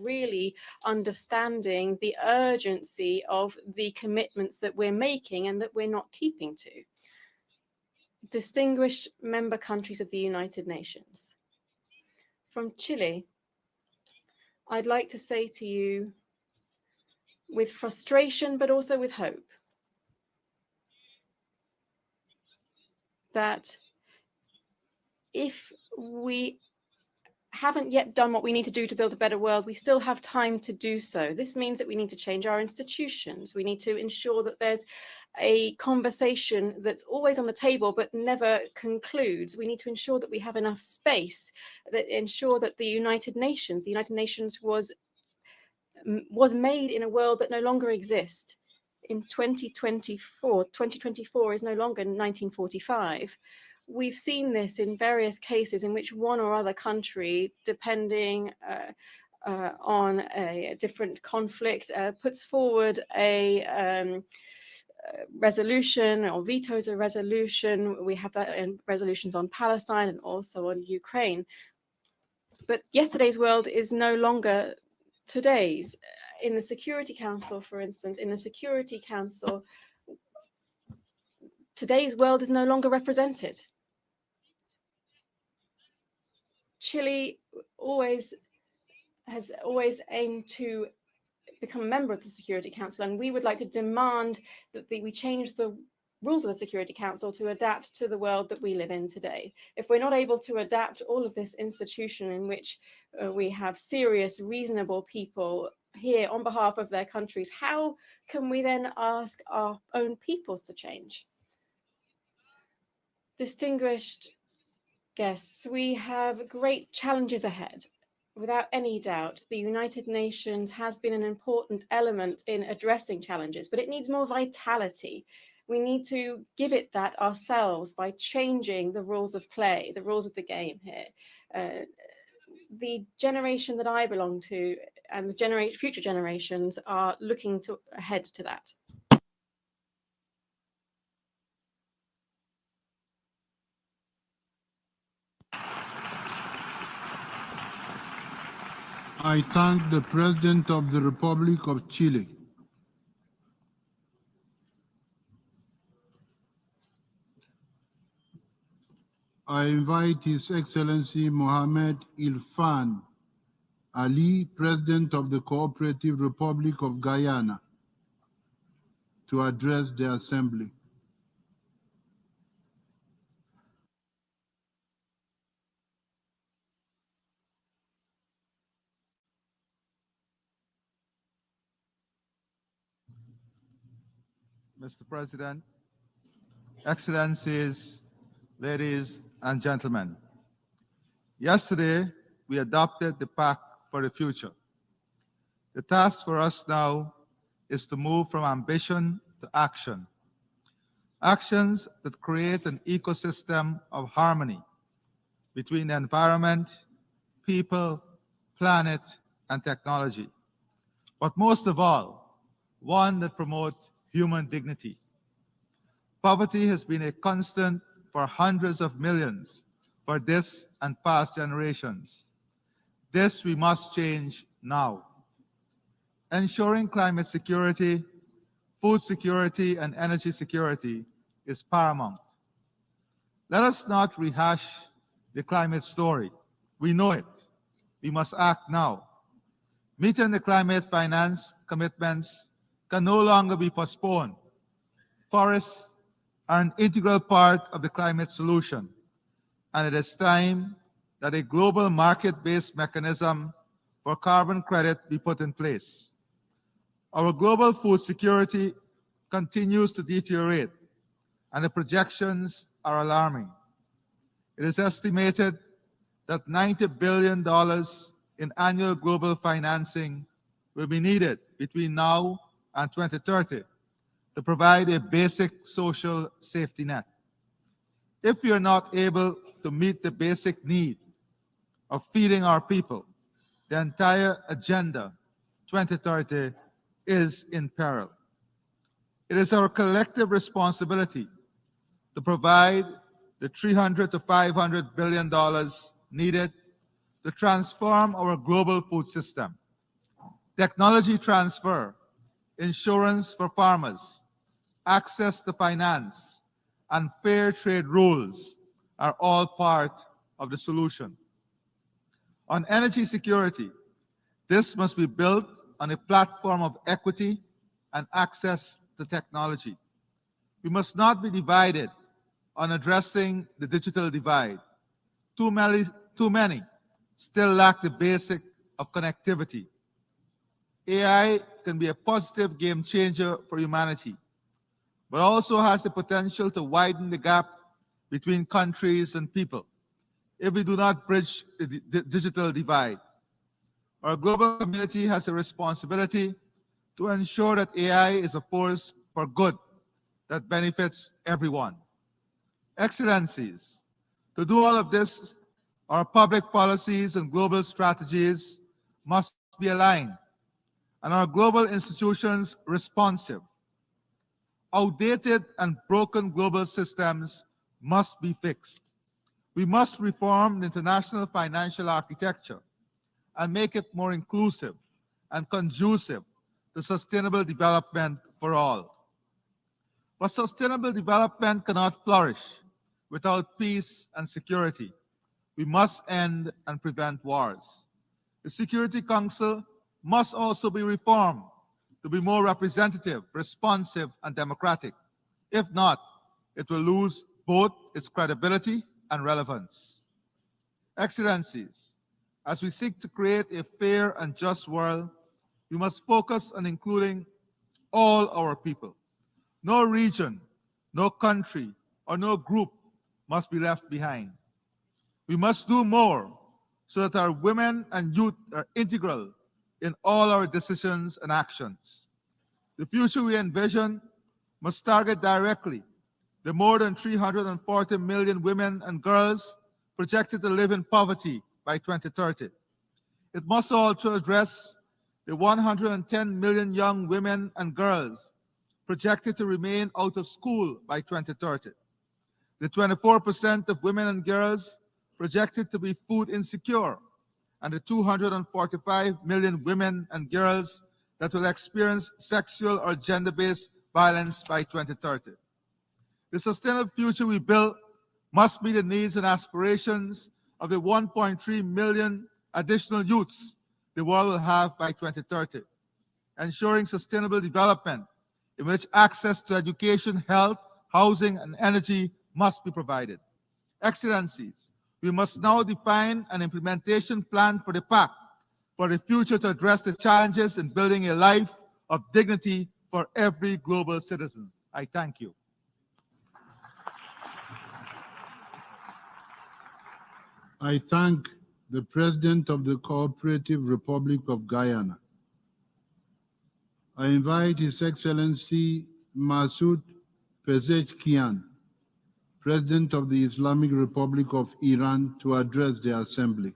really understanding the urgency of the commitments that we're making and that we're not keeping to. Distinguished member countries of the United Nations. From Chile, I'd like to say to you, with frustration, but also with hope, that if we haven't yet done what we need to do to build a better world, we still have time to do so. This means that we need to change our institutions. We need to ensure that there's a conversation that's always on the table but never concludes. We need to ensure that we have enough space, that ensure that the United Nations was made in a world that no longer exists. In 2024 is no longer 1945. We've seen this in various cases in which one or other country, depending on a different conflict, puts forward a resolution or vetoes a resolution. We have that in resolutions on Palestine and also on Ukraine. But yesterday's world is no longer today's. In the Security Council, for instance, today's world is no longer represented. Chile has always aimed to become a member of the Security Council, and we would like to demand that we change the rules of the Security Council to adapt to the world that we live in today. If we're not able to adapt all of this institution in which we have serious, reasonable people here on behalf of their countries, how can we then ask our own peoples to change? Distinguished guests, we have great challenges ahead. Without any doubt, the United Nations has been an important element in addressing challenges, but it needs more vitality. We need to give it that ourselves by changing the rules of play, the rules of the game here. The generation that I belong to and the future generations are looking ahead to that. I thank the President of the Republic of Chile. I invite His Excellency Mohamed Ilfan Ali, President of the Cooperative Republic of Guyana, to address the Assembly. Mr. President, Excellencies, ladies and gentlemen, yesterday we adopted the Pact for the Future. The task for us now is to move from ambition to action. Actions that create an ecosystem of harmony between the environment, people, planet, and technology. But most of all, one that promotes human dignity. Poverty has been a constant for hundreds of millions for this and past generations. This we must change now. Ensuring climate security, food security, and energy security is paramount. Let us not rehash the climate story. We know it. We must act now. Meeting the climate finance commitments can no longer be postponed. Forests are an integral part of the climate solution, and it is time that a global market-based mechanism for carbon credit be put in place. Our global food security continues to deteriorate, and the projections are alarming. It is estimated that $90 billion in annual global financing will be needed between now and 2030 to provide a basic social safety net. If we are not able to meet the basic need of feeding our people, the entire Agenda 2030 is in peril. It is our collective responsibility to provide the $300 to $500 billion needed to transform our global food system. technology transfer, insurance for farmers, access to finance, and fair trade rules are all part of the solution. On energy security, this must be built on a platform of equity and access to technology. We must not be divided on addressing the digital divide. Too many still lack the basic of connectivity. AI can be a positive game changer for humanity, but also has the potential to widen the gap between countries and people if we do not bridge the digital divide. Our global community has a responsibility to ensure that AI is a force for good that benefits everyone. Excellencies, to do all of this, our public policies and global strategies must be aligned, and our global institutions responsive. Outdated and broken global systems must be fixed. We must reform the international financial architecture and make it more inclusive and conducive to sustainable development for all. But sustainable development cannot flourish without peace and security. We must end and prevent wars. The Security Council must also be reformed to be more representative, responsive, and democratic. If not, it will lose both its credibility and relevance. Excellencies, as we seek to create a fair and just world, we must focus on including all our people. No region, no country, or no group must be left behind. We must do more so that our women and youth are integral in all our decisions and actions. The future we envision must target directly the more than 340 million women and girls projected to live in poverty by 2030. It must also address the 110 million young women and girls projected to remain out of school by 2030. The 24% of women and girls projected to be food insecure, and the 245 million women and girls that will experience sexual or gender-based violence by 2030. The sustainable future we build must meet the needs and aspirations of the 1.3 million additional youths the world will have by 2030, ensuring sustainable development in which access to education, health, housing, and energy must be provided. Excellencies, we must now define an implementation plan for the Pact for the future to address the challenges in building a life of dignity for every global citizen. I thank you. I thank the President of the Cooperative Republic of Guyana. I invite His Excellency Masoud Pezeshkian, President of the Islamic Republic of Iran, to address the Assembly.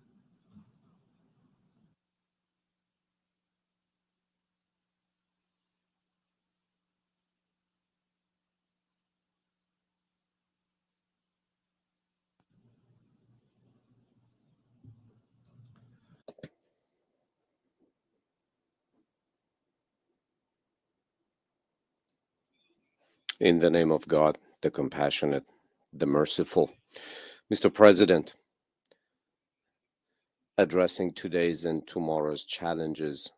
In the name of God, the compassionate, the merciful. Mr. President, addressing today's and tomorrow's challenges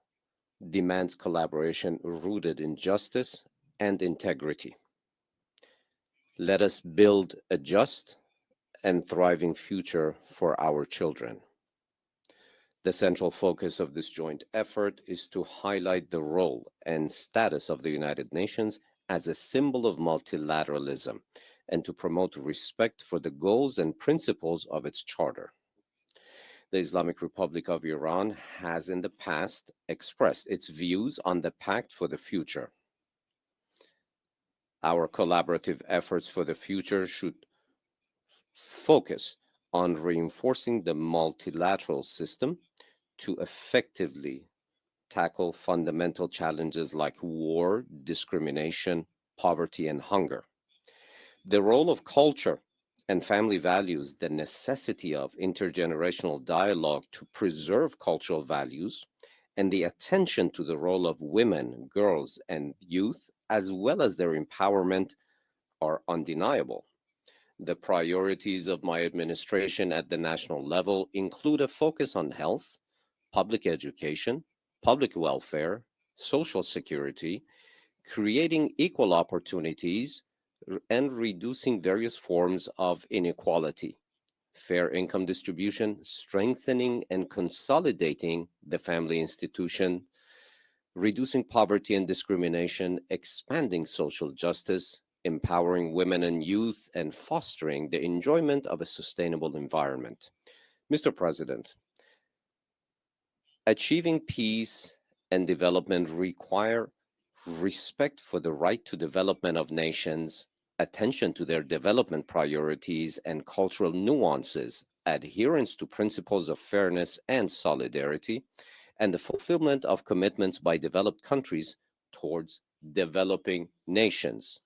demands collaboration rooted in justice and integrity. Let us build a just and thriving future for our children. The central focus of this joint effort is to highlight the role and status of the United Nations as a symbol of multilateralism and to promote respect for the goals and principles of its charter. The Islamic Republic of Iran has in the past expressed its views on the Pact for the future. Our collaborative efforts for the future should focus on reinforcing the multilateral system to effectively tackle fundamental challenges like war, discrimination, poverty, and hunger. The role of culture and family values, the necessity of intergenerational dialogue to preserve cultural values, and the attention to the role of women, girls, and youth, as well as their empowerment, are undeniable. The priorities of my administration at the national level include a focus on health, public education, public welfare, social security, creating equal opportunities, and reducing various forms of inequality, fair income distribution, strengthening and consolidating the family institution, reducing poverty and discrimination, expanding social justice, empowering women and youth, and fostering the enjoyment of a sustainable environment. Mr. President, achieving peace and development require respect for the right to development of nations, attention to their development priorities and cultural nuances, adherence to principles of fairness and solidarity, and the fulfillment of commitments by developed countries towards developing nations.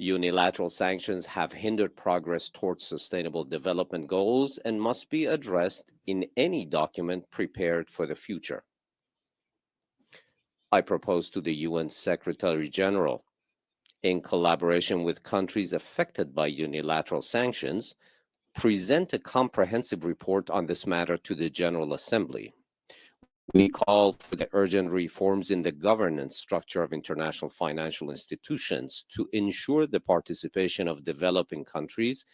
Unilateral sanctions have hindered progress towards sustainable development goals and must be addressed in any document prepared for the future. I propose to the UN Secretary General, in collaboration with countries affected by unilateral sanctions, present a comprehensive report on this matter to the General Assembly. We call for the urgent reforms in the governance structure of international financial institutions to ensure the participation of developing countries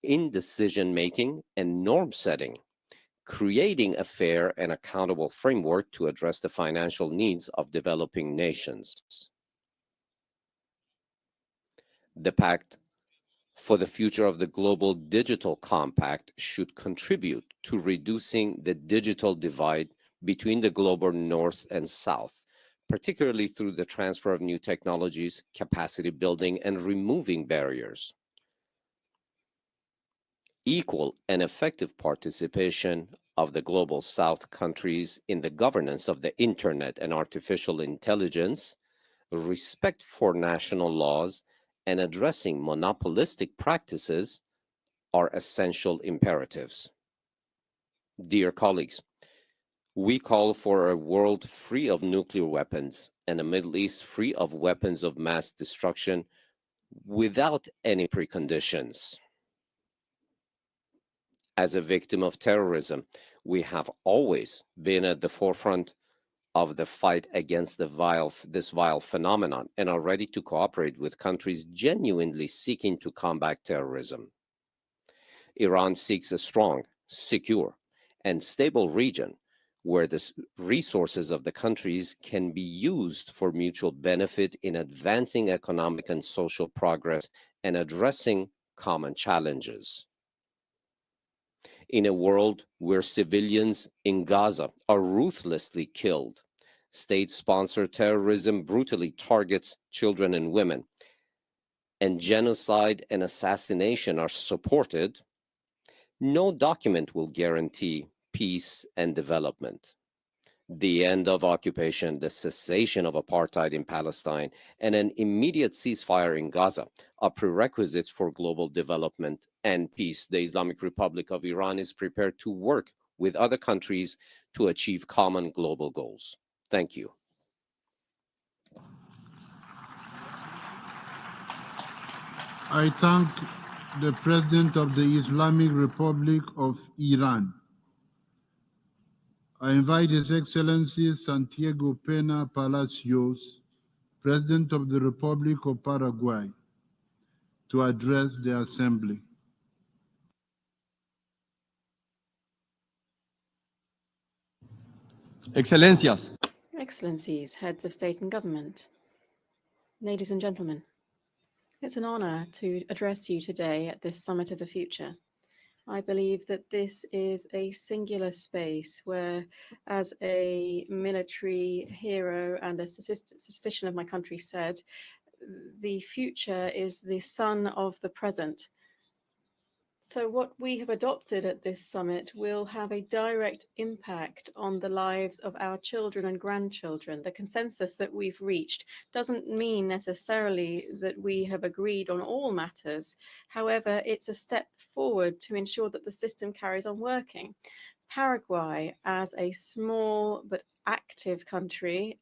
in decision-making and norm-setting, creating a fair and accountable framework to address the financial needs of developing nations. The Pact for the Future of the Global Digital Compact should contribute to reducing the digital divide between the global North and South, particularly through the transfer of new technologies, capacity building, and removing barriers. Equal and effective participation of the global South countries in the governance of the Internet and artificial intelligence, respect for national laws, and addressing monopolistic practices are essential imperatives. Dear colleagues, we call for a world free of nuclear weapons and a Middle East free of weapons of mass destruction without any preconditions. As a victim of terrorism, we have always been at the forefront of the fight against this vile phenomenon and are ready to cooperate with countries genuinely seeking to combat terrorism. Iran seeks a strong, secure, and stable region where the resources of the countries can be used for mutual benefit in advancing economic and social progress and addressing common challenges. In a world where civilians in Gaza are ruthlessly killed, state-sponsored terrorism brutally targets children and women, and genocide and assassination are supported, no document will guarantee peace and development. The end of occupation, the cessation of apartheid in Palestine, and an immediate ceasefire in Gaza are prerequisites for global development and peace. The Islamic Republic of Iran is prepared to work with other countries to achieve common global goals. Thank you. I thank the President of the Islamic Republic of Iran. I invite His Excellency Santiago Pena Palacios, President of the Republic of Paraguay, to address the Assembly. Excelencias. Excellencies, heads of state and government, ladies and gentlemen, it's an honor to address you today at this Summit of the Future. I believe that this is a singular space where, as a military hero and a statistician of my country said, the future is the son of the present. So what we have adopted at this summit will have a direct impact on the lives of our children and grandchildren. The consensus that we've reached doesn't mean necessarily that we have agreed on all matters. However, it's a step forward to ensure that the system carries on working. Paraguay, as a small but active country,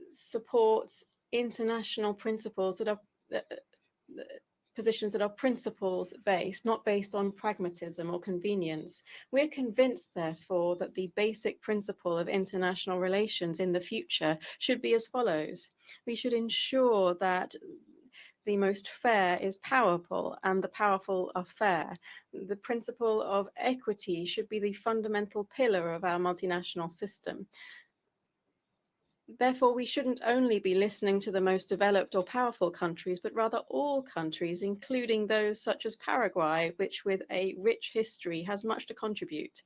supports international principles that are positions that are principles based, not based on pragmatism or convenience. We're convinced, therefore, that the basic principle of international relations in the future should be as follows. We should ensure that the most fair is powerful and the powerful are fair. The principle of equity should be the fundamental pillar of our multinational system. Therefore, we shouldn't only be listening to the most developed or powerful countries, but rather all countries, including those such as Paraguay, which with a rich history has much to contribute.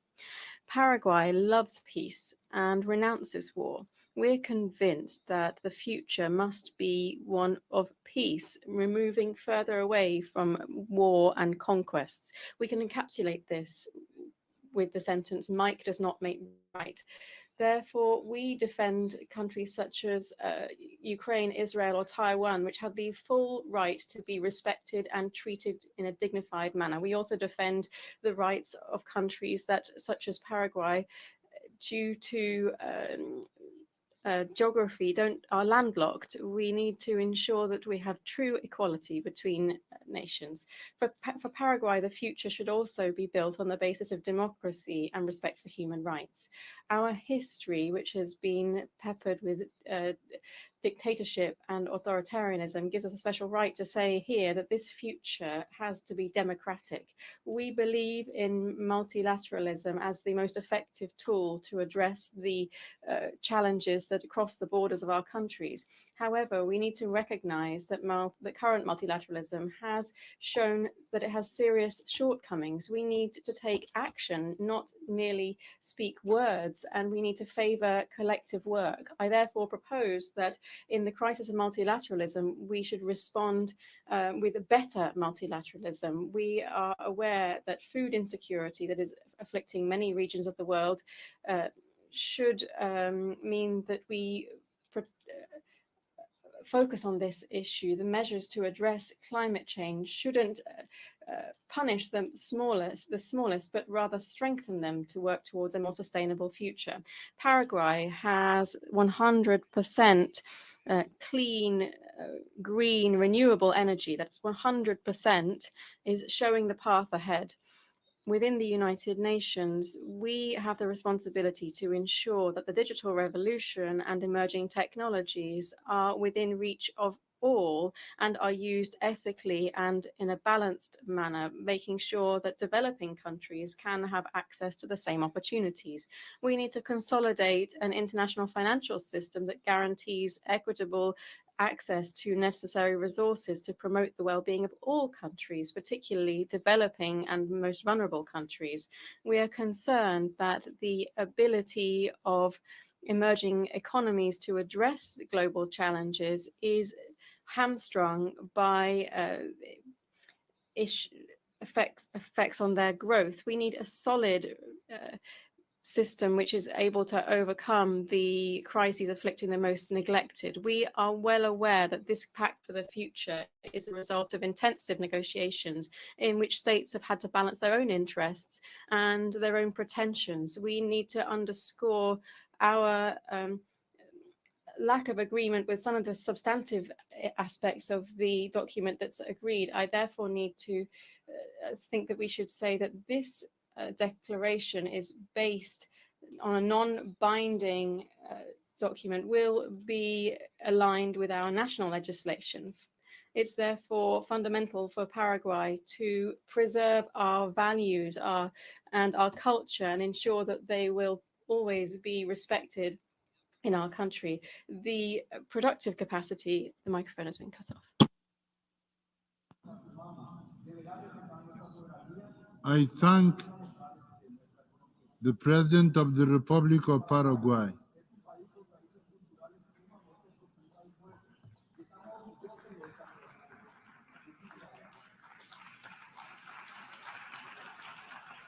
Paraguay loves peace and renounces war. We're convinced that the future must be one of peace, removing further away from war and conquests. We can encapsulate this with the sentence, Mike does not make right. Therefore, we defend countries such as Ukraine, Israel, or Taiwan, which have the full right to be respected and treated in a dignified manner. We also defend the rights of countries such as Paraguay, due to geography, are landlocked. We need to ensure that we have true equality between nations. For Paraguay, the future should also be built on the basis of democracy and respect for human rights. Our history, which has been peppered with dictatorship and authoritarianism, gives us a special right to say here that this future has to be democratic. We believe in multilateralism as the most effective tool to address the challenges that cross the borders of our countries. However, we need to recognize that the current multilateralism has shown that it has serious shortcomings. We need to take action, not merely speak words, and we need to favor collective work. I therefore propose that in the crisis of multilateralism, we should respond with a better multilateralism. We are aware that food insecurity that is afflicting many regions of the world should mean that we focus on this issue. The measures to address climate change shouldn't punish the smallest, but rather strengthen them to work towards a more sustainable future. Paraguay has 100% clean, green, renewable energy. That's 100% is showing the path ahead. Within the United Nations, we have the responsibility to ensure that the digital revolution and emerging technologies are within reach of all and are used ethically and in a balanced manner, making sure that developing countries can have access to the same opportunities. We need to consolidate an international financial system that guarantees equitable access to necessary resources to promote the well-being of all countries, particularly developing and most vulnerable countries. We are concerned that the ability of emerging economies to address global challenges is hamstrung by effects on their growth. We need a solid system which is able to overcome the crises afflicting the most neglected. We are well aware that this pact for the future is a result of intensive negotiations in which states have had to balance their own interests and their own pretensions. We need to underscore our lack of agreement with some of the substantive aspects of the document that's agreed. I therefore need to think that we should say that this declaration is based on a non-binding document, will be aligned with our national legislation. It's therefore fundamental for Paraguay to preserve our values and our culture and ensure that they will always be respected in our country. The productive capacity, the microphone has been cut off. I thank the President of the Republic of Paraguay.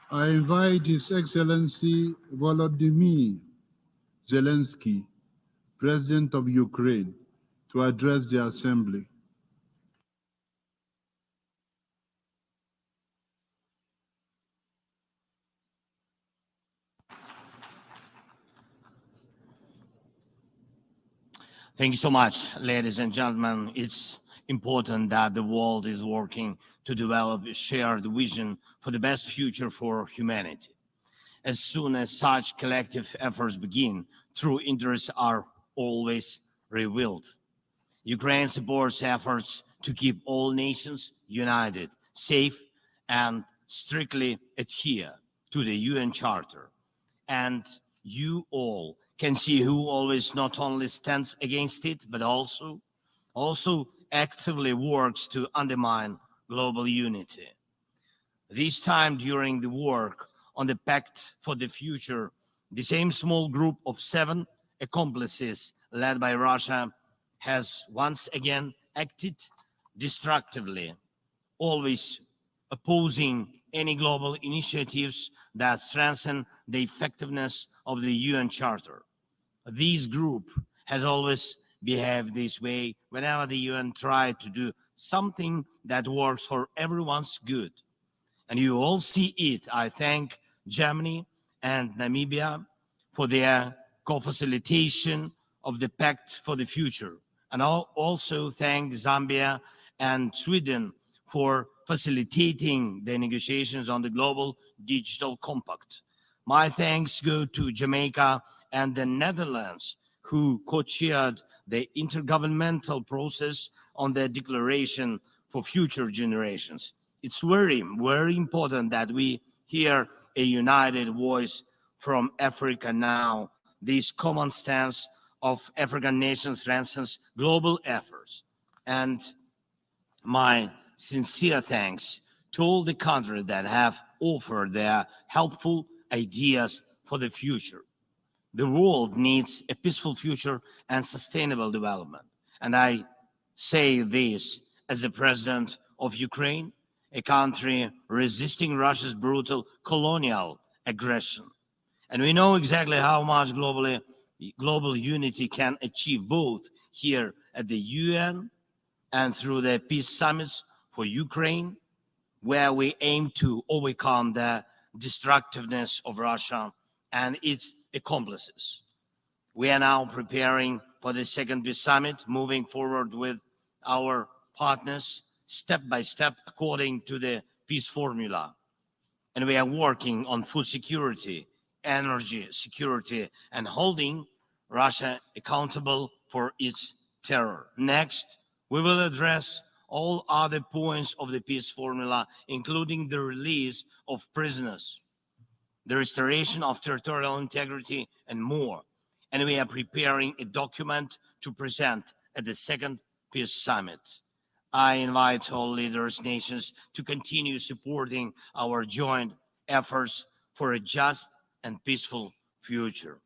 I invite His Excellency Volodymyr Zelensky, President of Ukraine, to address the Assembly. Thank you so much, ladies and gentlemen. It's important that the world is working to develop a shared vision for the best future for humanity. As soon as such collective efforts begin, true interests are always revealed. Ukraine supports efforts to keep all nations united, safe, and strictly adhere to the UN Charter. And you all can see who always not only stands against it, but also actively works to undermine global unity. This time during the work on the Pact for the Future, the same small group of 7 accomplices led by Russia has once again acted destructively, always opposing any global initiatives that strengthen the effectiveness of the UN Charter. This group has always behaved this way whenever the UN tried to do something that works for everyone's good. And you all see it. I thank Germany and Namibia for their co-facilitation of the Pact for the Future. And I'll also thank Zambia and Sweden for facilitating the negotiations on the Global Digital Compact. My thanks go to Jamaica and the Netherlands, who co-chaired the intergovernmental process on the Declaration for Future Generations. It's very, very important that we hear a united voice from Africa now. This common stance of African nations strengthens global efforts. And my sincere thanks to all the countries that have offered their helpful ideas for the future. The world needs a peaceful future and sustainable development. And I say this as the president of Ukraine, a country resisting Russia's brutal colonial aggression. And we know exactly how much global unity can achieve, both here at the UN and through the peace summits for Ukraine, where we aim to overcome the destructiveness of Russia and its accomplices. We are now preparing for the second peace summit, moving forward with our partners step by step according to the peace formula. And we are working on food security, energy security, and holding Russia accountable for its terror. Next, we will address all other points of the peace formula, including the release of prisoners, the restoration of territorial integrity, and more. And we are preparing a document to present at the second peace summit. I invite all leaders, nations to continue supporting our joint efforts for a just and peaceful future.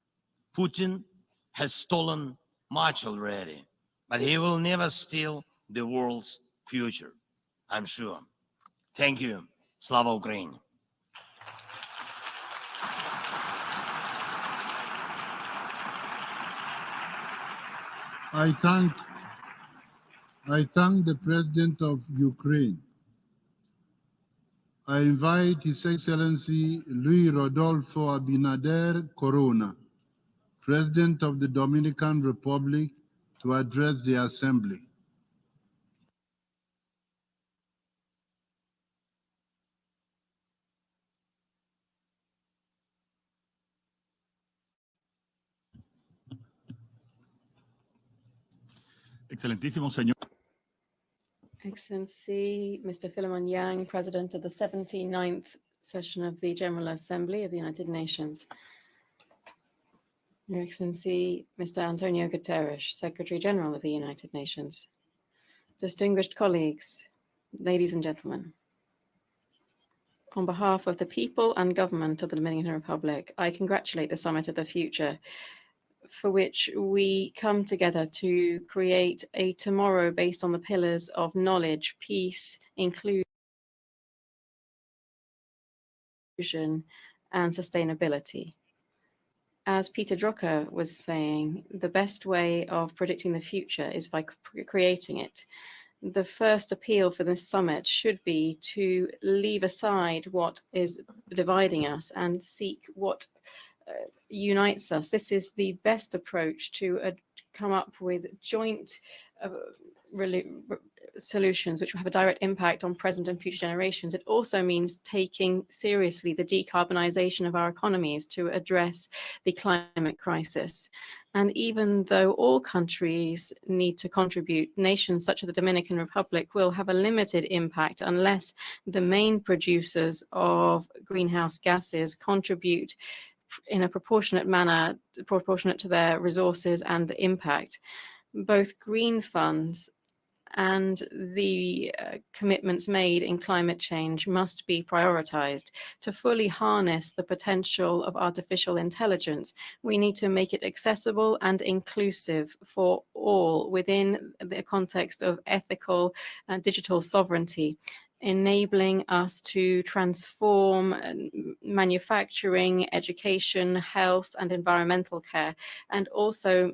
Putin has stolen much already, but he will never steal the world's future, I'm sure. Thank you. Slava Ukraini. I thank the President of Ukraine. I invite His Excellency Luis Rodolfo Abinader Corona, President of the Dominican Republic, to address the Assembly. Excelentísimo señor. Excellency, Mr. Philemon Yang, President of the 79th session of the General Assembly of the United Nations. Your Excellency, Mr. Antonio Guterres, Secretary General of the United Nations. Distinguished colleagues, ladies and gentlemen. On behalf of the people and government of the Dominican Republic, I congratulate the Summit of the Future, for which we come together to create a tomorrow based on the pillars of knowledge, peace, inclusion, and sustainability. As Peter Drucker was saying, the best way of predicting the future is by creating it. The first appeal for this summit should be to leave aside what is dividing us and seek what unites us. This is the best approach to come up with joint solutions which will have a direct impact on present and future generations. It also means taking seriously the decarbonization of our economies to address the climate crisis. And even though all countries need to contribute, nations such as the Dominican Republic will have a limited impact unless the main producers of greenhouse gases contribute in a proportionate manner, proportionate to their resources and impact. Both green funds and the commitments made in climate change must be prioritized. To fully harness the potential of artificial intelligence, we need to make it accessible and inclusive for all within the context of ethical and digital sovereignty, enabling us to transform manufacturing, education, health, and environmental care, and also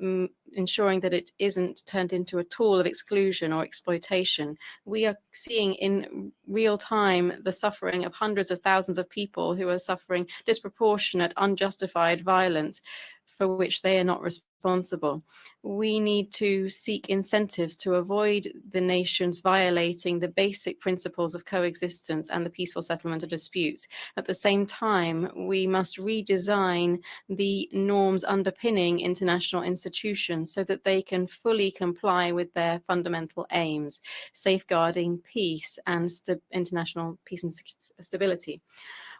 ensuring that it isn't turned into a tool of exclusion or exploitation. We are seeing in real time the suffering of hundreds of thousands of people who are suffering disproportionate, unjustified violence for which they are not responsible. We need to seek incentives to avoid the nations violating the basic principles of coexistence and the peaceful settlement of disputes. At the same time, we must redesign the norms underpinning international institutions so that they can fully comply with their fundamental aims, safeguarding peace and international peace and stability.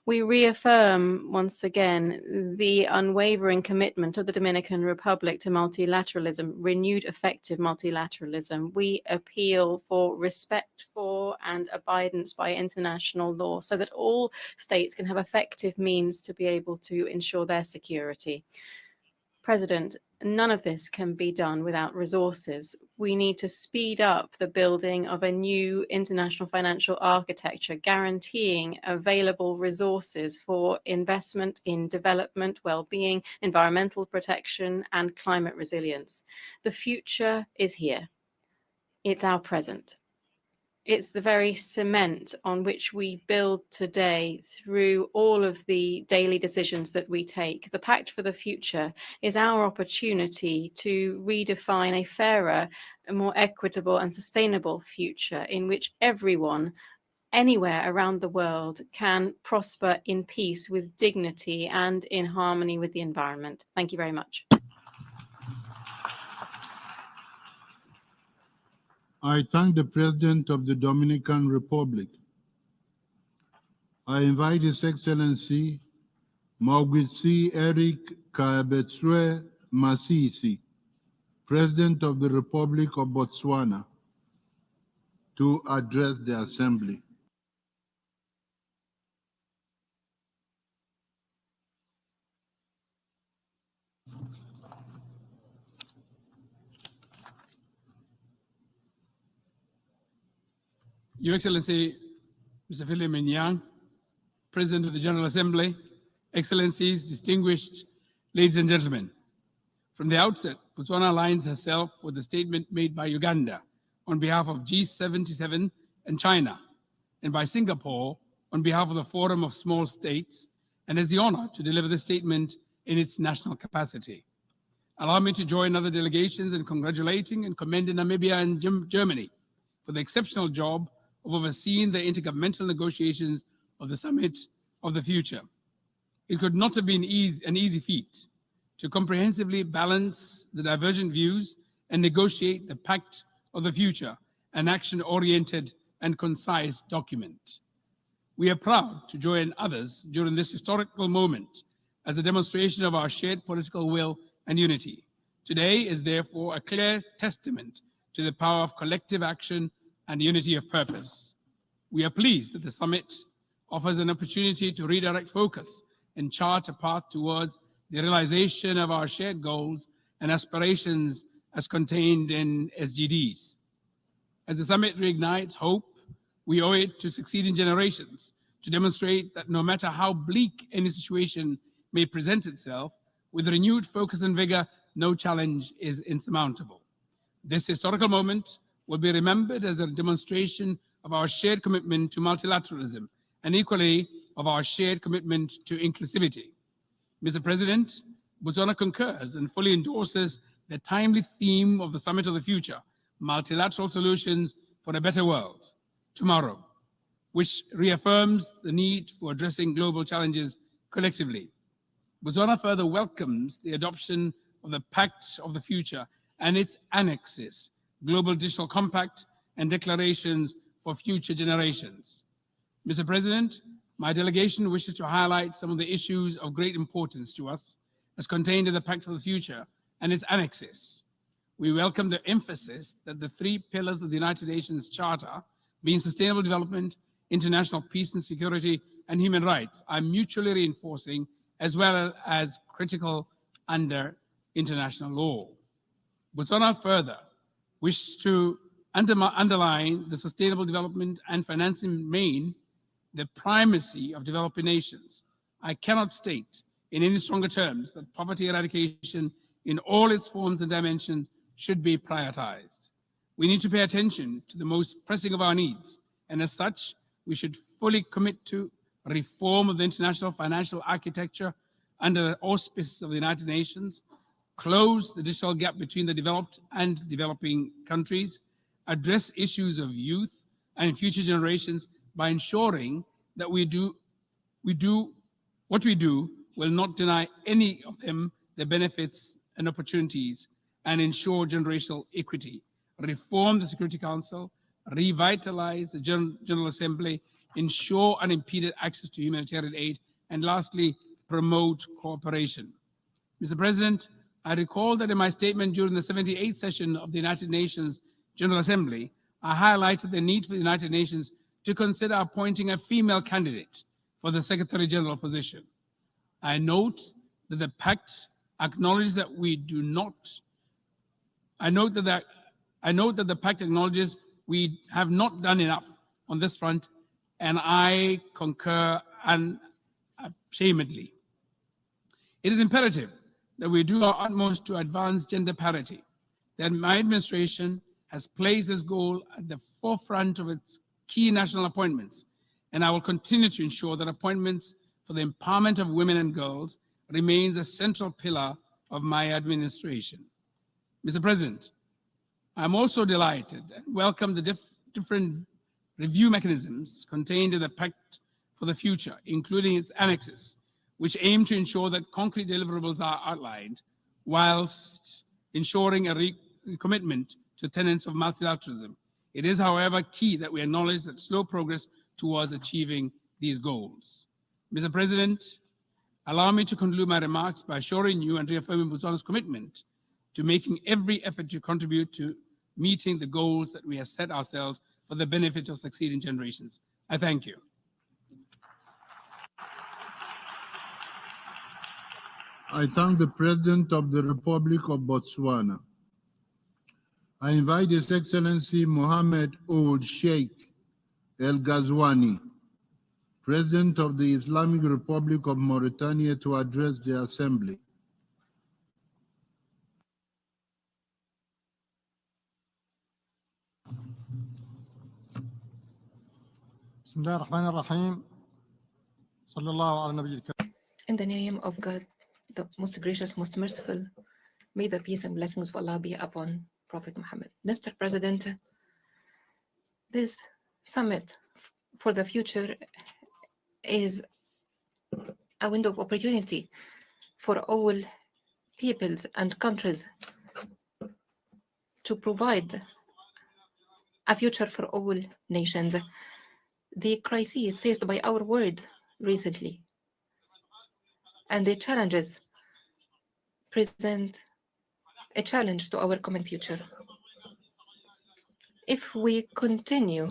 We reaffirm once again the unwavering commitment of the Dominican Republic to multilateralism, renewed effective multilateralism. We appeal for respect for and abidance by international law so that all states can have effective means to be able to ensure their security. President, none of this can be done without resources. We need to speed up the building of a new international financial architecture, guaranteeing available resources for investment in development, well-being, environmental protection, and climate resilience. The future is here. It's our present. It's the very cement on which we build today through all of the daily decisions that we take. The Pact for the Future is our opportunity to redefine a fairer, a more equitable and sustainable future in which everyone, anywhere around the world, can prosper in peace with dignity and in harmony with the environment. Thank you very much. I thank the President of the Dominican Republic. I invite His Excellency Maugwitsi Eric Kaebetswe Masisi, President of the Republic of Botswana, to address the Assembly. Your Excellency, Mr. Philip Minyang, President of the General Assembly, Excellencies, distinguished ladies and gentlemen. From the outset, Botswana aligns herself with the statement made by Uganda on behalf of G77 and China, and by Singapore on behalf of the Forum of Small States, and has the honor to deliver the statement in its national capacity. Allow me to join other delegations in congratulating and commending Namibia and Germany for the exceptional job of overseeing the intergovernmental negotiations of the Summit of the Future. It could not have been an easy feat to comprehensively balance the divergent views and negotiate the Pact of the Future, an action-oriented and concise document. We are proud to join others during this historical moment as a demonstration of our shared political will and unity. Today is therefore a clear testament to the power of collective action and unity of purpose. We are pleased that the summit offers an opportunity to redirect focus and chart a path towards the realization of our shared goals and aspirations as contained in SDGs. As the summit reignites hope, we owe it to succeeding generations to demonstrate that no matter how bleak any situation may present itself, with renewed focus and vigor, no challenge is insurmountable. This historical moment will be remembered as a demonstration of our shared commitment to multilateralism and equally of our shared commitment to inclusivity. Mr. President, Botswana concurs and fully endorses the timely theme of the Summit of the Future, Multilateral Solutions for a Better World, tomorrow, which reaffirms the need for addressing global challenges collectively. Botswana further welcomes the adoption of the Pact of the Future and its annexes, Global Digital Compact and declarations for future generations. Mr. President, my delegation wishes to highlight some of the issues of great importance to us as contained in the Pact for the Future and its annexes. We welcome the emphasis that the 3 pillars of the United Nations Charter, being sustainable development, international peace and security, and human rights, are mutually reinforcing as well as critical under international law. Botswana further wishes to underline the sustainable development and financing main the primacy of developing nations. I cannot state in any stronger terms that poverty eradication in all its forms and dimensions should be prioritized. We need to pay attention to the most pressing of our needs, and as such, we should fully commit to reform of the international financial architecture under the auspices of the United Nations, close the digital gap between the developed and developing countries, address issues of youth and future generations by ensuring that what we do will not deny any of them the benefits and opportunities, and ensure generational equity, reform the Security Council, revitalize the General Assembly, ensure unimpeded access to humanitarian aid, and lastly, promote cooperation. Mr. President, I recall that in my statement during the 78th session of the United Nations General Assembly, I highlighted the need for the United Nations to consider appointing a female candidate for the Secretary General position. I note that the Pact acknowledges that the Pact acknowledges we have not done enough on this front, and I concur unashamedly. It is imperative that we do our utmost to advance gender parity. That my administration has placed this goal at the forefront of its key national appointments, and I will continue to ensure that appointments for the empowerment of women and girls remains a central pillar of my administration. Mr. President, I'm also delighted and welcome the different review mechanisms contained in the Pact for the Future, including its annexes, which aim to ensure that concrete deliverables are outlined, whilst ensuring a commitment to tenets of multilateralism. It is, however, key that we acknowledge that slow progress towards achieving these goals. Mr. President, allow me to conclude my remarks by assuring you and reaffirming Botswana's commitment to making every effort to contribute to meeting the goals that we have set ourselves for the benefit of succeeding generations. I thank you. I thank the President of the Republic of Botswana. I invite His Excellency Mohammed Ould Sheikh El Ghazouani, President of the Islamic Republic of Mauritania, to address the Assembly. In the name of God, the most gracious, most merciful, may the peace and blessings of Allah be upon Prophet Muhammad. Mr. President, this summit for the future is a window of opportunity for all peoples and countries to provide a future for all nations. The crises faced by our world recently and the challenges present a challenge to our common future. If we continue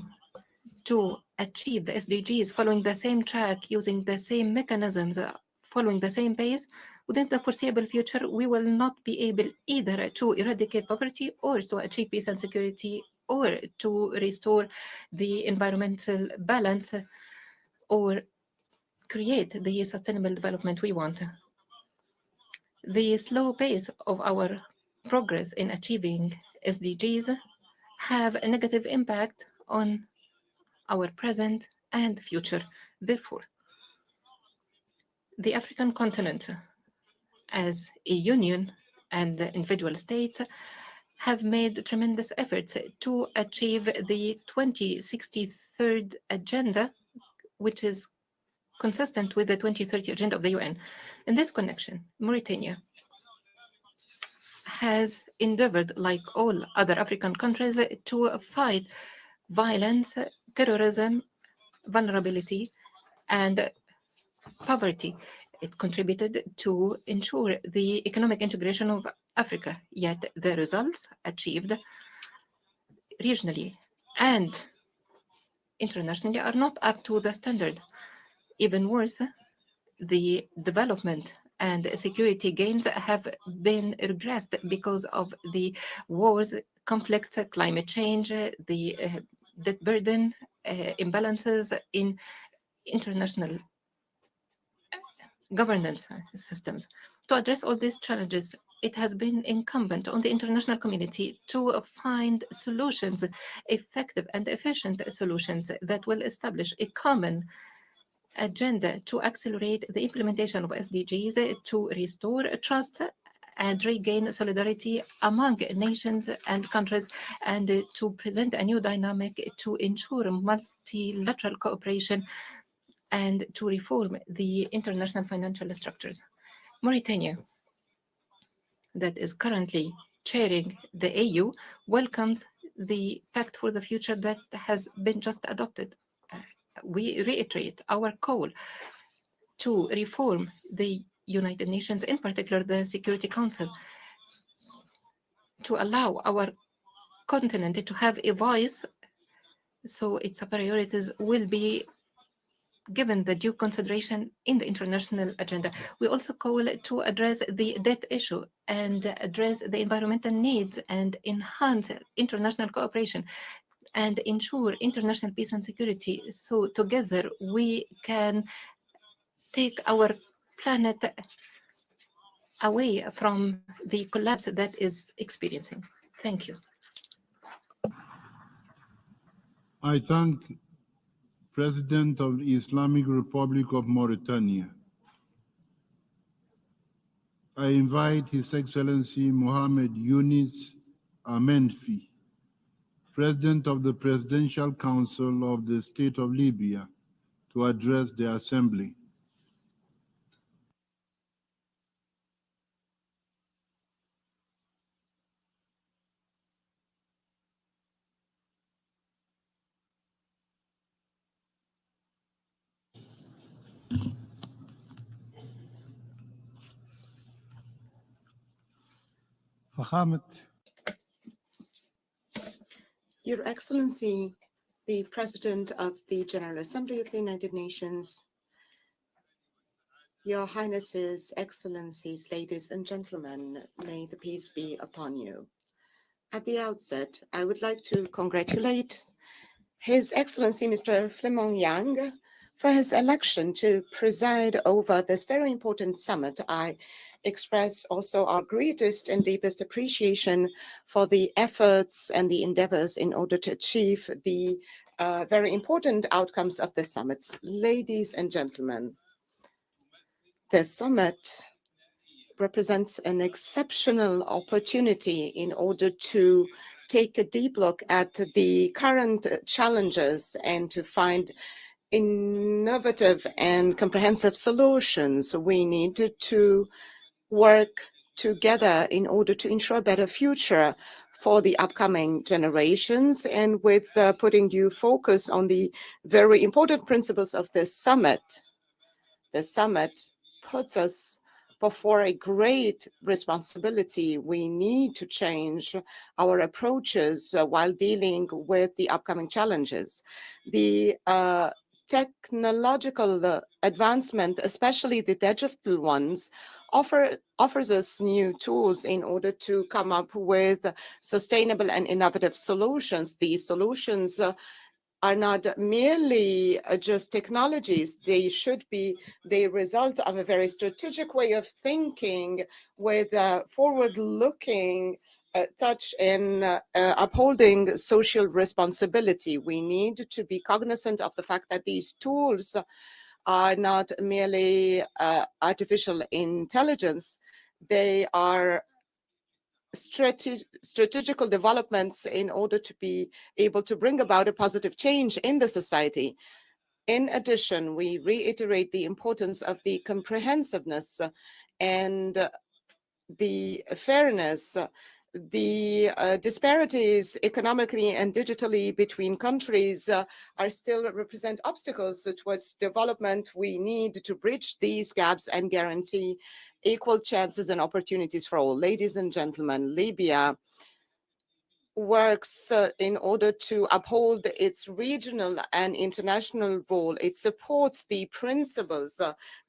to achieve the SDGs following the same track, using the same mechanisms, following the same pace, within the foreseeable future, we will not be able either to eradicate poverty or to achieve peace and security or to restore the environmental balance or create the sustainable development we want. The slow pace of our progress in achieving SDGs have a negative impact on our present and future. Therefore, the African continent as a union and the individual states have made tremendous efforts to achieve the 2063 agenda, which is consistent with the 2030 agenda of the UN. In this connection, Mauritania has endeavored, like all other African countries, to fight violence, terrorism, vulnerability, and poverty. It contributed to ensure the economic integration of Africa, yet the results achieved regionally and internationally are not up to the standard. Even worse, the development and security gains have been regressed because of the wars, conflicts, climate change, the debt burden, imbalances in international governance systems. To address all these challenges, it has been incumbent on the international community to find solutions, effective and efficient solutions that will establish a common agenda to accelerate the implementation of SDGs, to restore trust and regain solidarity among nations and countries, and to present a new dynamic to ensure multilateral cooperation and to reform the international financial structures. Mauritania, that is currently chairing the AU, welcomes the Pact for the Future that has been just adopted. We reiterate our call to reform the United Nations, in particular the Security Council, to allow our continent to have a voice so its priorities will be given the due consideration in the international agenda. We also call to address the debt issue and address the environmental needs and enhance international cooperation and ensure international peace and security. So together we can take our planet away from the collapse that is experiencing. Thank you. I thank President of the Islamic Republic of Mauritania. I invite His Excellency Mohammed Yunus Amenfi, President of the Presidential Council of the State of Libya, to address the Assembly. Your Excellency, the President of the General Assembly of the United Nations, Your Highnesses, Excellencies, ladies and gentlemen, may the peace be upon you. At the outset, I would like to congratulate His Excellency Mr. Fleming Yang for his election to preside over this very important summit. I express also our greatest and deepest appreciation for the efforts and the endeavors in order to achieve the very important outcomes of the summits. Ladies and gentlemen, the summit represents an exceptional opportunity in order to take a deep look at the current challenges and to find innovative and comprehensive solutions. We need to work together in order to ensure a better future for the upcoming generations, and with putting due focus on the very important principles of this summit. The summit puts us before a great responsibility. We need to change our approaches while dealing with the upcoming challenges. The technological advancement, especially the digital ones, offers us new tools in order to come up with sustainable and innovative solutions. These solutions are not merely just technologies. They should be the result of a very strategic way of thinking with a forward-looking touch in upholding social responsibility. We need to be cognizant of the fact that these tools are not merely artificial intelligence. They are strategical developments in order to be able to bring about a positive change in the society. In addition, we reiterate the importance of the comprehensiveness and the fairness. The disparities economically and digitally between countries are still represent obstacles towards development. We need to bridge these gaps and guarantee equal chances and opportunities for all. Ladies and gentlemen, Libya works in order to uphold its regional and international role. It supports the principles,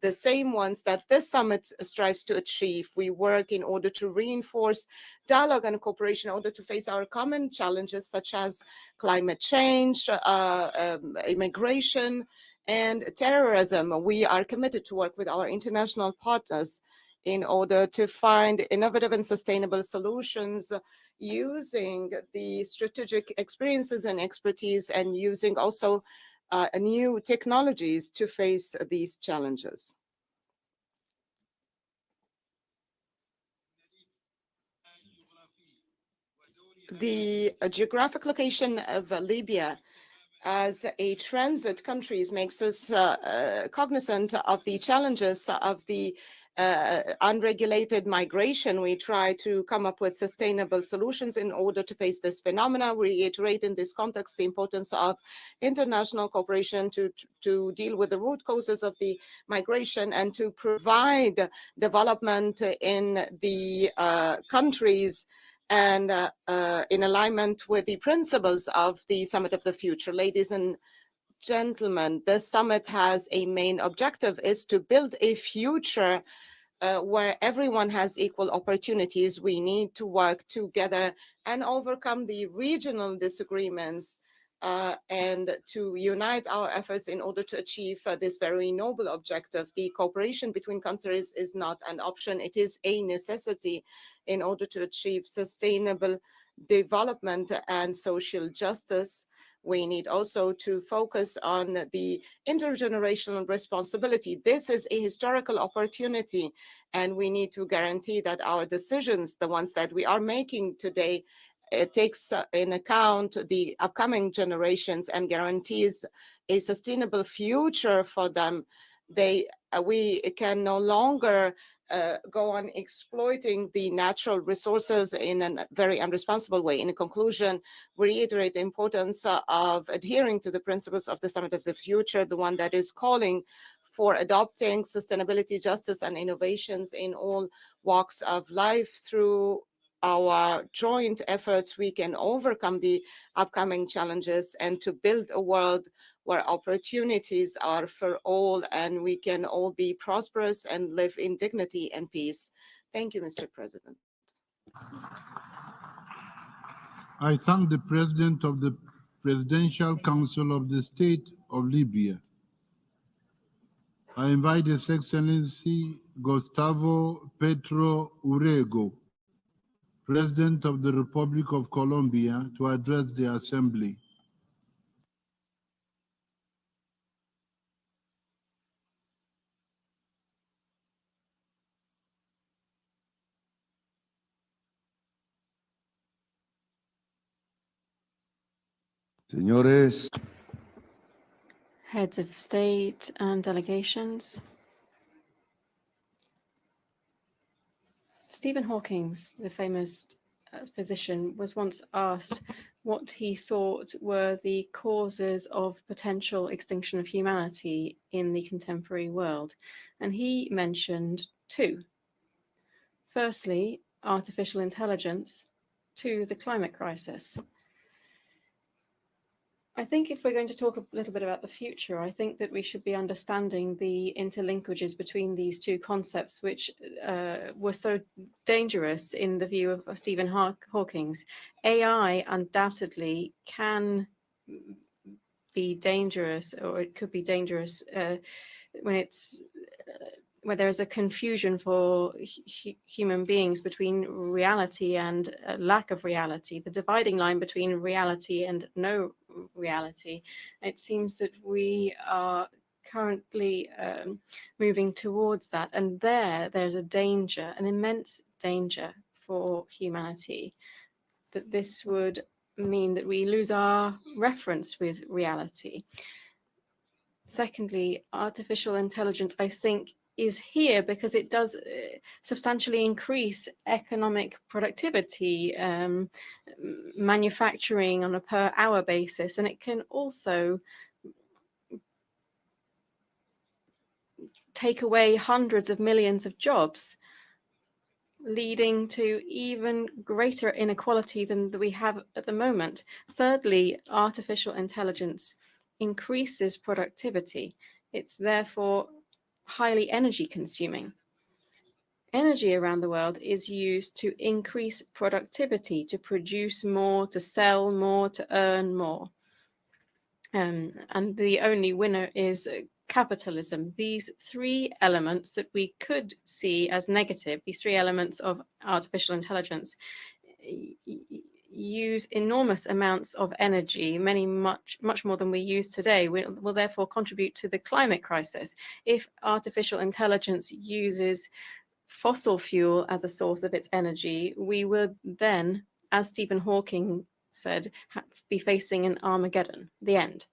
the same ones that this summit strives to achieve. We work in order to reinforce dialogue and cooperation in order to face our common challenges such as climate change, immigration, and terrorism. We are committed to work with our international partners in order to innovative and sustainable solutions using the strategic experiences and expertise and using also new technologies to face these challenges. The geographic location of Libya as a transit country makes us cognizant of the challenges of the unregulated migration. We try to come up with sustainable solutions in order to face this phenomena. We reiterate in this context the importance of international cooperation to deal with the root causes of the migration and to provide development in the countries and in alignment with the principles of the Summit of the Future. Ladies and gentlemen, the summit has a main objective is to build a future where everyone has equal opportunities. We need to work together and overcome the regional disagreements and to unite our efforts in order to achieve this very noble objective. The cooperation between countries is not an option, it is a necessity in order to achieve sustainable development and social justice. We need also to focus on the intergenerational responsibility. This is a historical opportunity, and we need to guarantee that our decisions, the ones that we are making today, it takes in account the upcoming generations and guarantees a sustainable future for them. We can no longer go on exploiting the natural resources in a very irresponsible way. In conclusion, we reiterate the importance of adhering to the principles of the Summit of the Future, the one that is calling for adopting sustainability, justice, and innovations in all walks of life. Through our joint efforts, we can overcome the upcoming challenges and to build a world where opportunities are for all and we can all be prosperous and live in dignity and peace. Thank you, Mr. President. I thank the President of the Presidential Council of the State of Libya. I invite His Excellency Gustavo Petro Urrego, President of the Republic of Colombia, to address the Assembly. Señores, Heads of state and delegations. Stephen Hawking, the famous physician, was once asked what he thought were the causes of potential extinction of humanity in the contemporary world. And he mentioned two. Firstly, artificial intelligence. Two, the climate crisis. I think if we're going to talk a little bit about the future, I think that we should be understanding the interlinkages between these two concepts, which were so dangerous in the view of Stephen Hawking. AI undoubtedly can be dangerous, or it could be dangerous where there is a confusion for human beings between reality and lack of reality, the dividing line between reality and no reality. It seems that we are currently moving towards that, and there's a danger, an immense danger for humanity, that this would mean that we lose our reference with reality. Secondly, artificial intelligence, I think, is here because it does substantially increase economic productivity, manufacturing on a per hour basis, and it can also take away hundreds of millions of jobs, leading to even greater inequality than we have at the moment. Thirdly, artificial intelligence increases productivity. It's therefore highly energy consuming. Energy around the world is used to increase productivity, to produce more, to sell more, to earn more. And the only winner is capitalism. These three elements that we could see as negative, these three elements of artificial intelligence, use enormous amounts of energy, much more than we use today, will therefore contribute to the climate crisis. If artificial intelligence uses fossil fuel as a source of its energy, we would then, as Stephen Hawking said, be facing an Armageddon, the end.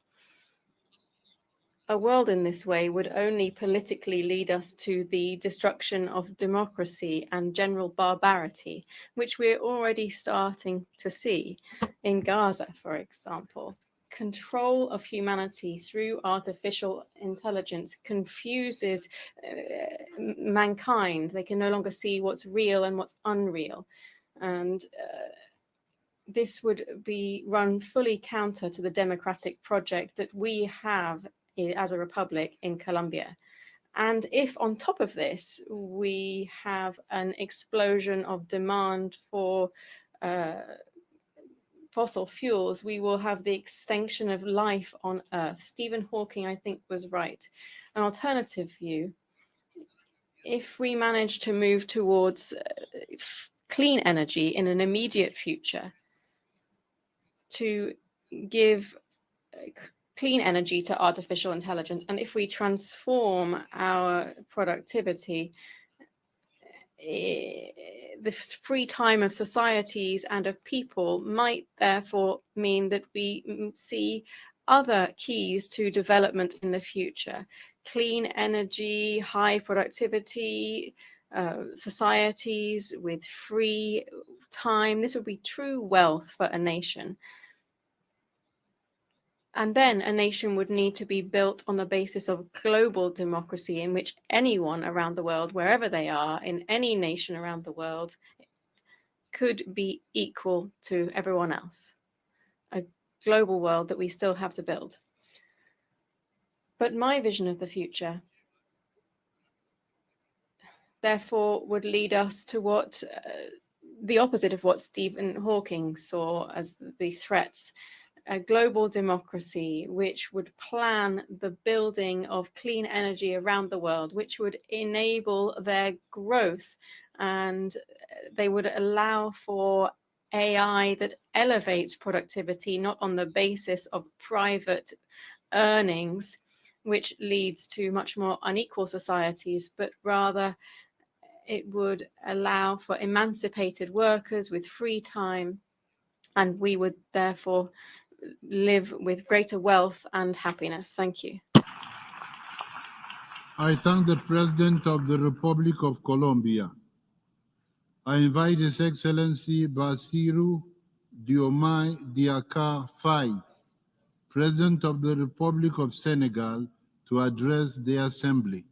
A world in this way would only politically lead us to the destruction of democracy and general barbarity, which we're already starting to see in Gaza, for example. Control of humanity through artificial intelligence confuses mankind. They can no longer see what's real and what's unreal. And this would be run fully counter to the democratic project that we have as a republic in Colombia. And if on top of this, we have an explosion of demand for fossil fuels, we will have the extinction of life on Earth. Stephen Hawking, I think, was right. An alternative view, if we manage to move towards clean energy in an immediate future, to give clean energy to artificial intelligence, and if we transform our productivity, the free time of societies and of people might therefore mean that we see other keys to development in the future. Clean energy, high productivity, societies with free time. This would be true wealth for a nation. And then a nation would need to be built on the basis of global democracy, in which anyone around the world, wherever they are, in any nation around the world, could be equal to everyone else. A global world that we still have to build. But my vision of the future, therefore, would lead us to what the opposite of what Stephen Hawking saw as the threats. A global democracy which would plan the building of clean energy around the world, which would enable their growth, and they would allow for AI that elevates productivity, not on the basis of private earnings, which leads to much more unequal societies, but rather it would allow for emancipated workers with free time, and we would therefore live with greater wealth and happiness. Thank you. I thank the President of the Republic of Colombia. I invite His Excellency Bassirou Diomaye Diakhar Faye, President of the Republic of Senegal, to address the Assembly.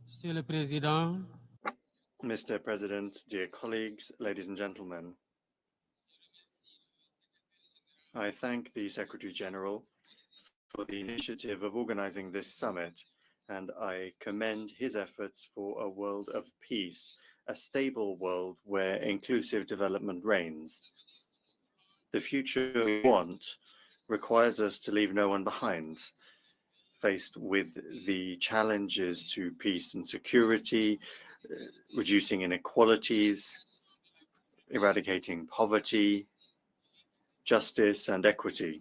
Monsieur le Président, Mr. President, dear colleagues, ladies and gentlemen, I thank the Secretary General for the initiative of organizing this summit, and I commend his efforts for a world of peace, a stable world where inclusive development reigns. The future we want requires us to leave no one behind. Faced with the challenges to peace and security, reducing inequalities, eradicating poverty, justice and equity.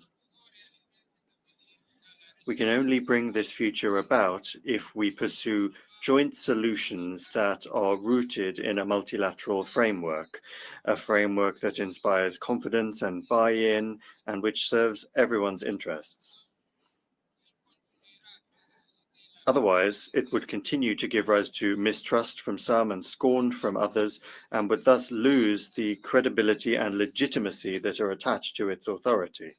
We can only bring this future about if we pursue joint solutions that are rooted in a multilateral framework, a framework that inspires confidence and buy-in and which serves everyone's interests. Otherwise, it would continue to give rise to mistrust from some and scorn from others, and would thus lose the credibility and legitimacy that are attached to its authority.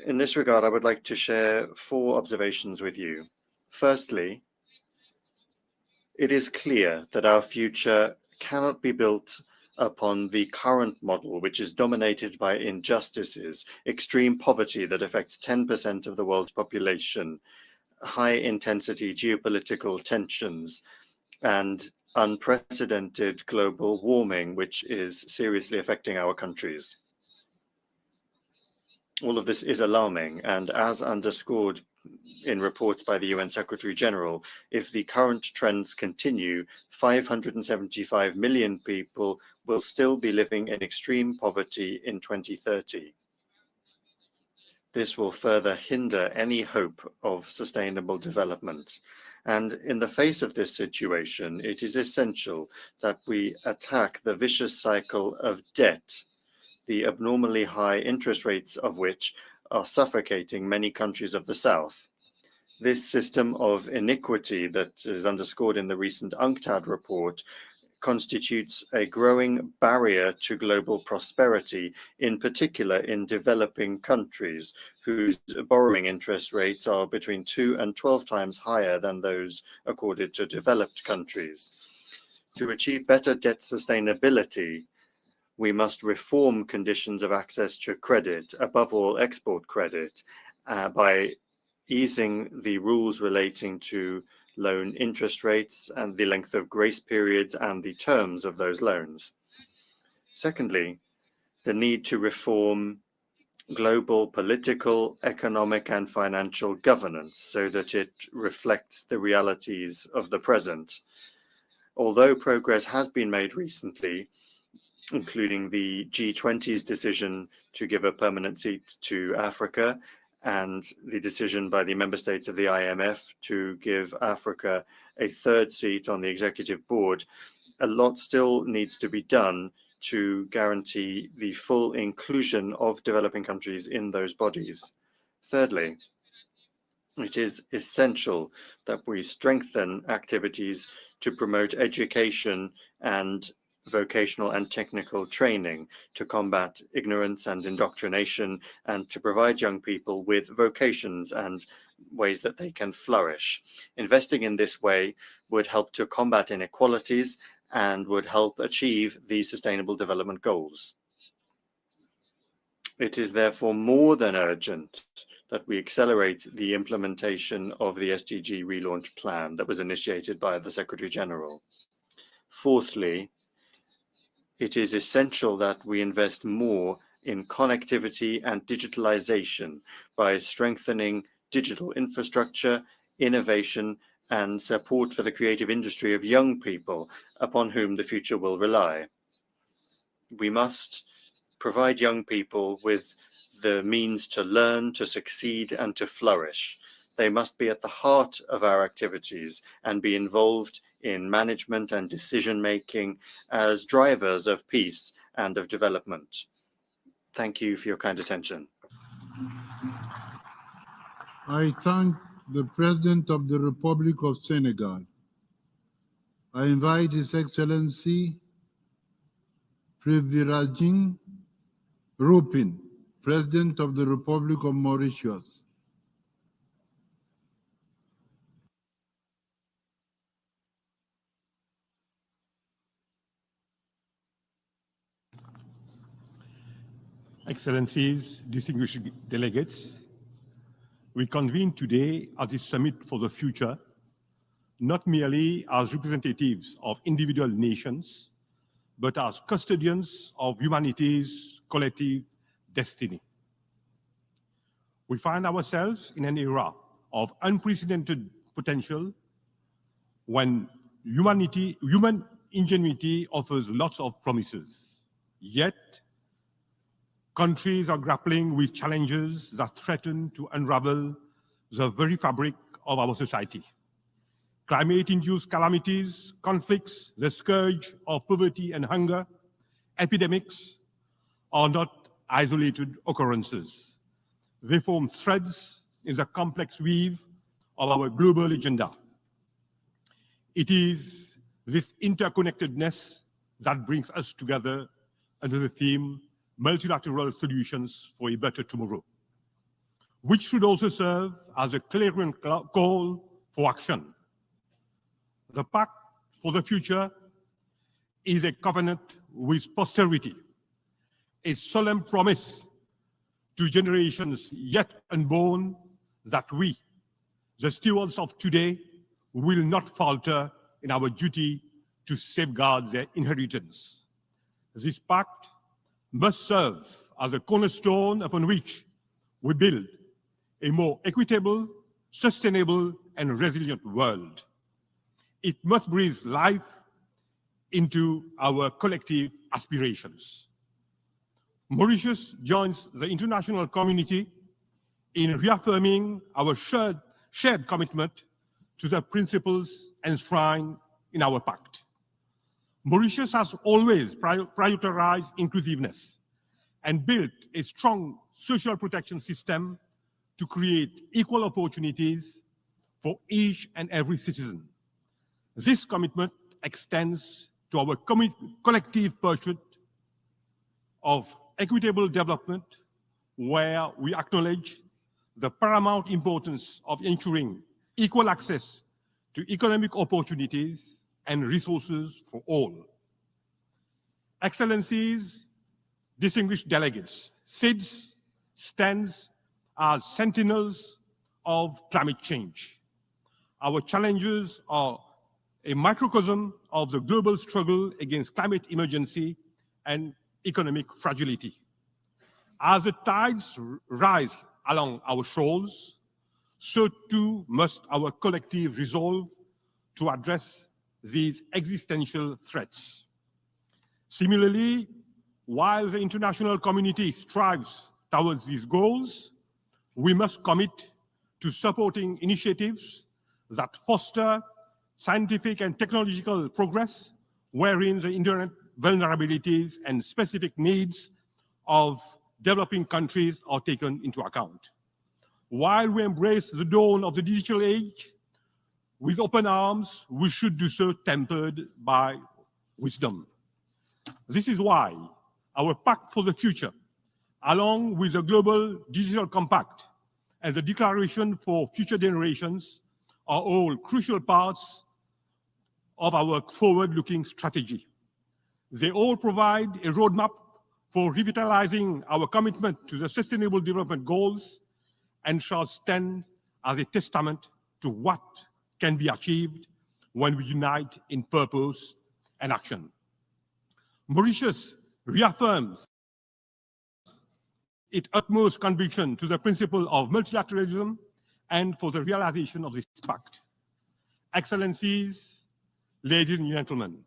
In this regard, I would like to share 4 observations with you. Firstly, it is clear that our future cannot be built upon the current model, which is dominated by injustices, extreme poverty that affects 10% of the world's population, high-intensity geopolitical tensions, and unprecedented global warming, which is seriously affecting our countries. All of this is alarming, and as underscored in reports by the UN Secretary General, if the current trends continue, 575 million people will still be living in extreme poverty in 2030. This will further hinder any hope of sustainable development. And in the face of this situation, it is essential that we attack the vicious cycle of debt, the abnormally high interest rates of which are suffocating many countries of the South. This system of iniquity that is underscored in the recent UNCTAD report constitutes a growing barrier to global prosperity, in particular in developing countries whose borrowing interest rates are between 2 and 12 times higher than those accorded to developed countries. To achieve better debt sustainability, we must reform conditions of access to credit, above all export credit, by easing the rules relating to loan interest rates and the length of grace periods and the terms of those loans. Secondly, the need to reform global political, economic, and financial governance so that it reflects the realities of the present. Although progress has been made recently, including the G20's decision to give a permanent seat to Africa and the decision by the member states of the IMF to give Africa a 3rd seat on the executive board, a lot still needs to be done to guarantee the full inclusion of developing countries in those bodies. Thirdly, it is essential that we strengthen activities to promote education and vocational and technical training to combat ignorance and indoctrination and to provide young people with vocations and ways that they can flourish. Investing in this way would help to combat inequalities and would help achieve the Sustainable Development Goals. It is therefore more than urgent that we accelerate the implementation of the SDG relaunch plan that was initiated by the Secretary General. Fourthly, it is essential that we invest more in connectivity and digitalization by strengthening digital infrastructure, innovation, and support for the creative industry of young people upon whom the future will rely. We must provide young people with the means to learn, to succeed, and to flourish. They must be at the heart of our activities and be involved in management and decision-making as drivers of peace and of development. Thank you for your kind attention. I thank the President of the Republic of Senegal. I invite His Excellency Privirajin Rupin, President of the Republic of Mauritius. Excellencies, distinguished delegates, we convene today at this Summit for the Future, not merely as representatives of individual nations, but as custodians of humanity's collective destiny. We find ourselves in an era of unprecedented potential when human ingenuity offers lots of promises. Yet, Countries are grappling with challenges that threaten to unravel the very fabric of our society. Climate-induced calamities, conflicts, the scourge of poverty and hunger, epidemics are not isolated occurrences. They form threads in the complex weave of our global agenda. It is this interconnectedness that brings us together under the theme Multilateral Solutions for a Better Tomorrow, which should also serve as a clarion call for action. The Pact for the Future is a covenant with posterity, a solemn promise to generations yet unborn that we, the stewards of today, will not falter in our duty to safeguard their inheritance. This pact must serve as a cornerstone upon which we build a more equitable, sustainable, and resilient world. It must breathe life into our collective aspirations. Mauritius joins the international community in reaffirming our shared commitment to the principles enshrined in our pact. Mauritius has always prioritized inclusiveness and built a strong social protection system to create equal opportunities for each and every citizen. This commitment extends to our collective pursuit of equitable development, where we acknowledge the paramount importance of ensuring equal access to economic opportunities and resources for all. Excellencies, distinguished delegates, SIDS stands as sentinels of climate change. Our challenges are a microcosm of the global struggle against climate emergency and economic fragility. As the tides rise along our shores, so too must our collective resolve to address these existential threats. Similarly, while the international community strives towards these goals, we must commit to supporting initiatives that foster scientific and technological progress, wherein the inherent vulnerabilities and specific needs of developing countries are taken into account. While we embrace the dawn of the digital age with open arms, we should do so tempered by wisdom. This is why our Pact for the Future, along with the Global Digital Compact and the Declaration for Future Generations, are all crucial parts of our forward-looking strategy. They all provide a roadmap for revitalizing our commitment to the Sustainable Development Goals and shall stand as a testament to what can be achieved when we unite in purpose and action. Mauritius reaffirms its utmost conviction to the principle of multilateralism and for the realization of this pact. Excellencies, ladies and gentlemen,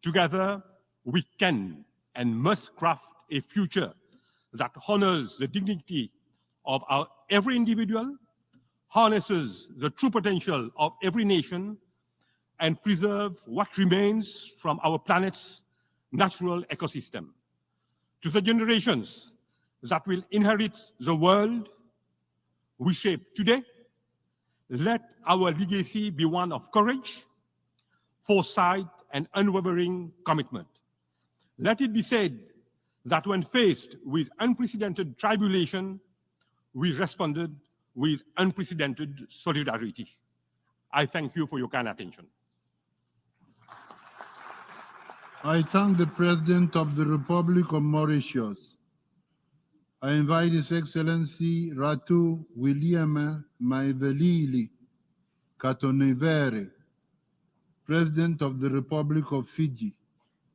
together we can and must craft a future that honors the dignity of every individual, harnesses the true potential of every nation, and preserve what remains from our planet's natural ecosystem. To the generations that will inherit the world we shape today, let our legacy be one of courage, foresight, and unwavering commitment. Let it be said that when faced with unprecedented tribulation, we responded with unprecedented solidarity. I thank you for your kind attention. I thank the President of the Republic of Mauritius. I invite His Excellency Ratu William Maivelili Katonevere, President of the Republic of Fiji,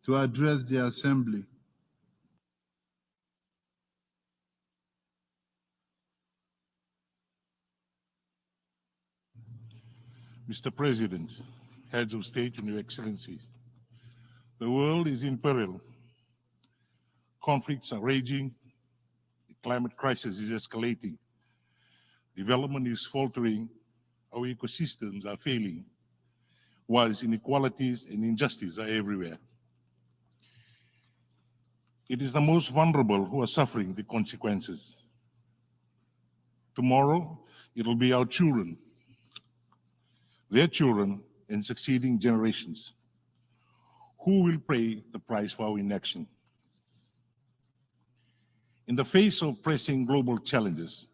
to address the Assembly. Mr. President, heads of state and your excellencies, the world is in peril. Conflicts are raging, climate crisis is escalating. Development is faltering, our ecosystems are failing, whilst inequalities and injustice are everywhere. It is the most vulnerable who are suffering the consequences. Tomorrow, it will be our children, their children, and succeeding generations who will pay the price for our inaction. In the face of pressing global challenges,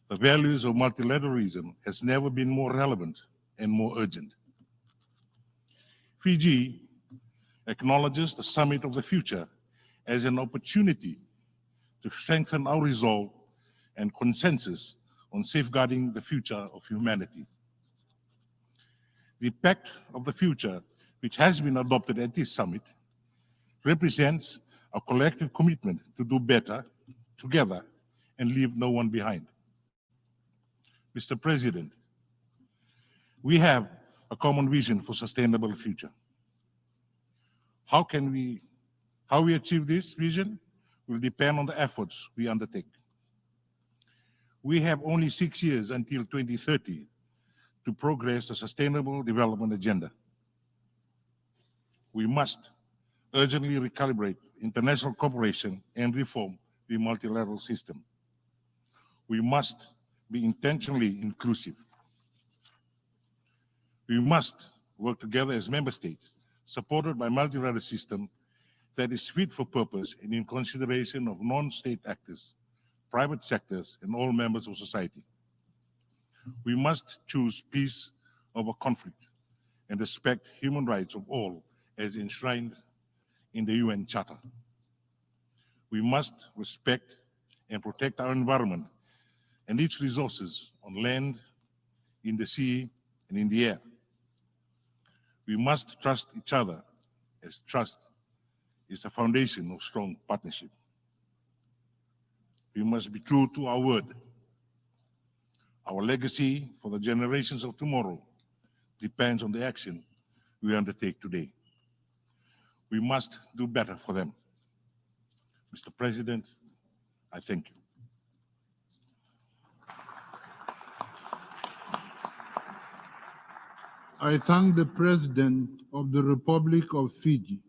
the values of multilateralism has never been more relevant and more urgent. Fiji acknowledges the Summit of the Future as an opportunity to strengthen our resolve and consensus on safeguarding the future of humanity. The Pact of the Future, which has been adopted at this summit, represents a collective commitment to do better together and leave no one behind. Mr. President, we have a common vision for sustainable future. How we achieve this vision will depend on the efforts we undertake. We have only 6 years until 2030 to progress the Sustainable Development Agenda. We must urgently recalibrate international cooperation and reform the multilateral system. We must be intentionally inclusive. We must work together as member states, supported by a multilateral system that is fit for purpose and in consideration of non-state actors, private sectors, and all members of society. We must choose peace over conflict and respect human rights of all as enshrined in the UN Charter. We must respect and protect our environment and its resources on land, in the sea, and in the air. We must trust each other, as trust is the foundation of strong partnership. We must be true to our word. Our legacy for the generations of tomorrow depends on the action we undertake today. We must do better for them. Mr. President, I thank you. I thank the President of the Republic of Fiji.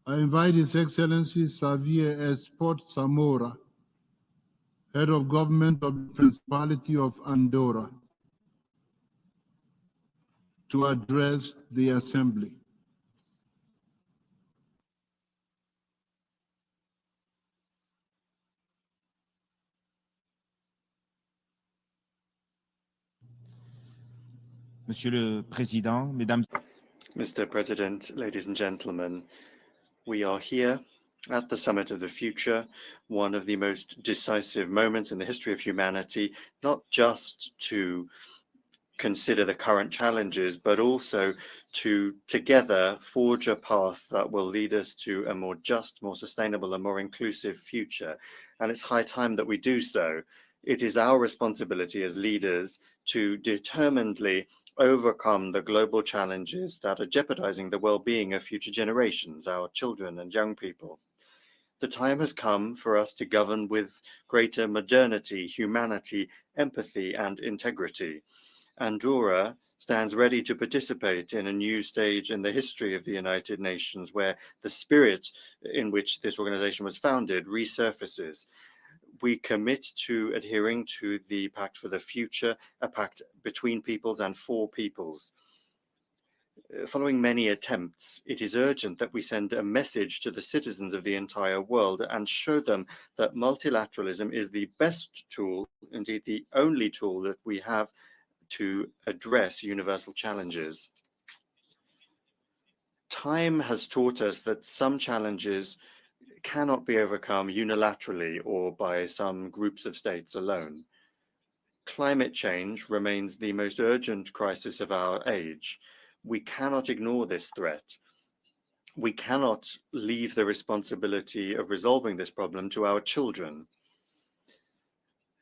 I invite His Excellency Xavier S. Port Samora, Head of Government of the Principality of Andorra, to address the Assembly. Monsieur le Président, Mesdames. Mr. President, ladies and gentlemen, we are here at the Summit of the Future, one of the most decisive moments in the history of humanity, not just to consider the current challenges, but also to together forge a path that will lead us to a more just, more sustainable, and more inclusive future. And it's high time that we do so. It is our responsibility as leaders to determinedly overcome the global challenges that are jeopardizing the well-being of future generations, our children and young people. The time has come for us to govern with greater modernity, humanity, empathy, and integrity. Andorra stands ready to participate in a new stage in the history of the United Nations, where the spirit in which this organization was founded resurfaces. We commit to adhering to the Pact for the Future, a pact between peoples and for peoples. Following many attempts, it is urgent that we send a message to the citizens of the entire world and show them that multilateralism is the best tool, indeed the only tool that we have to address universal challenges. Time has taught us that some challenges cannot be overcome unilaterally or by some groups of states alone. Climate change remains the most urgent crisis of our age. We cannot ignore this threat. We cannot leave the responsibility of resolving this problem to our children.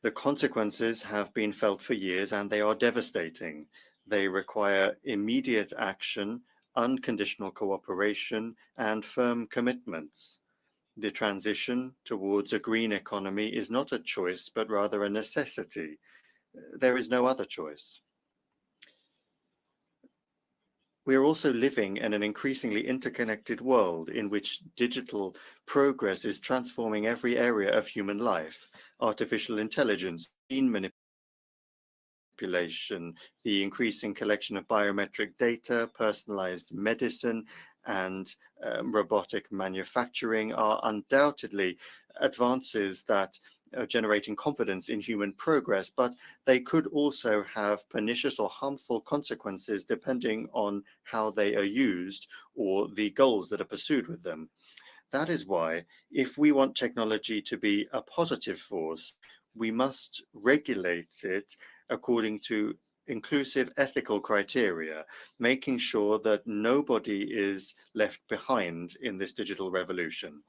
The consequences have been felt for years and they are devastating. They require immediate action, unconditional cooperation, and firm commitments. The transition towards a green economy is not a choice, but rather a necessity. There is no other choice. We are also living in an increasingly interconnected world in which digital progress is transforming every area of human life. Artificial intelligence, gene manipulation, the increasing collection of biometric data, personalized medicine, and robotic manufacturing are undoubtedly advances that are generating confidence in human progress, but they could also have pernicious or harmful consequences depending on how they are used or the goals that are pursued with them. That is why, if we want technology to be a positive force, we must regulate it according to inclusive ethical criteria, making sure that nobody is left behind in this digital revolution.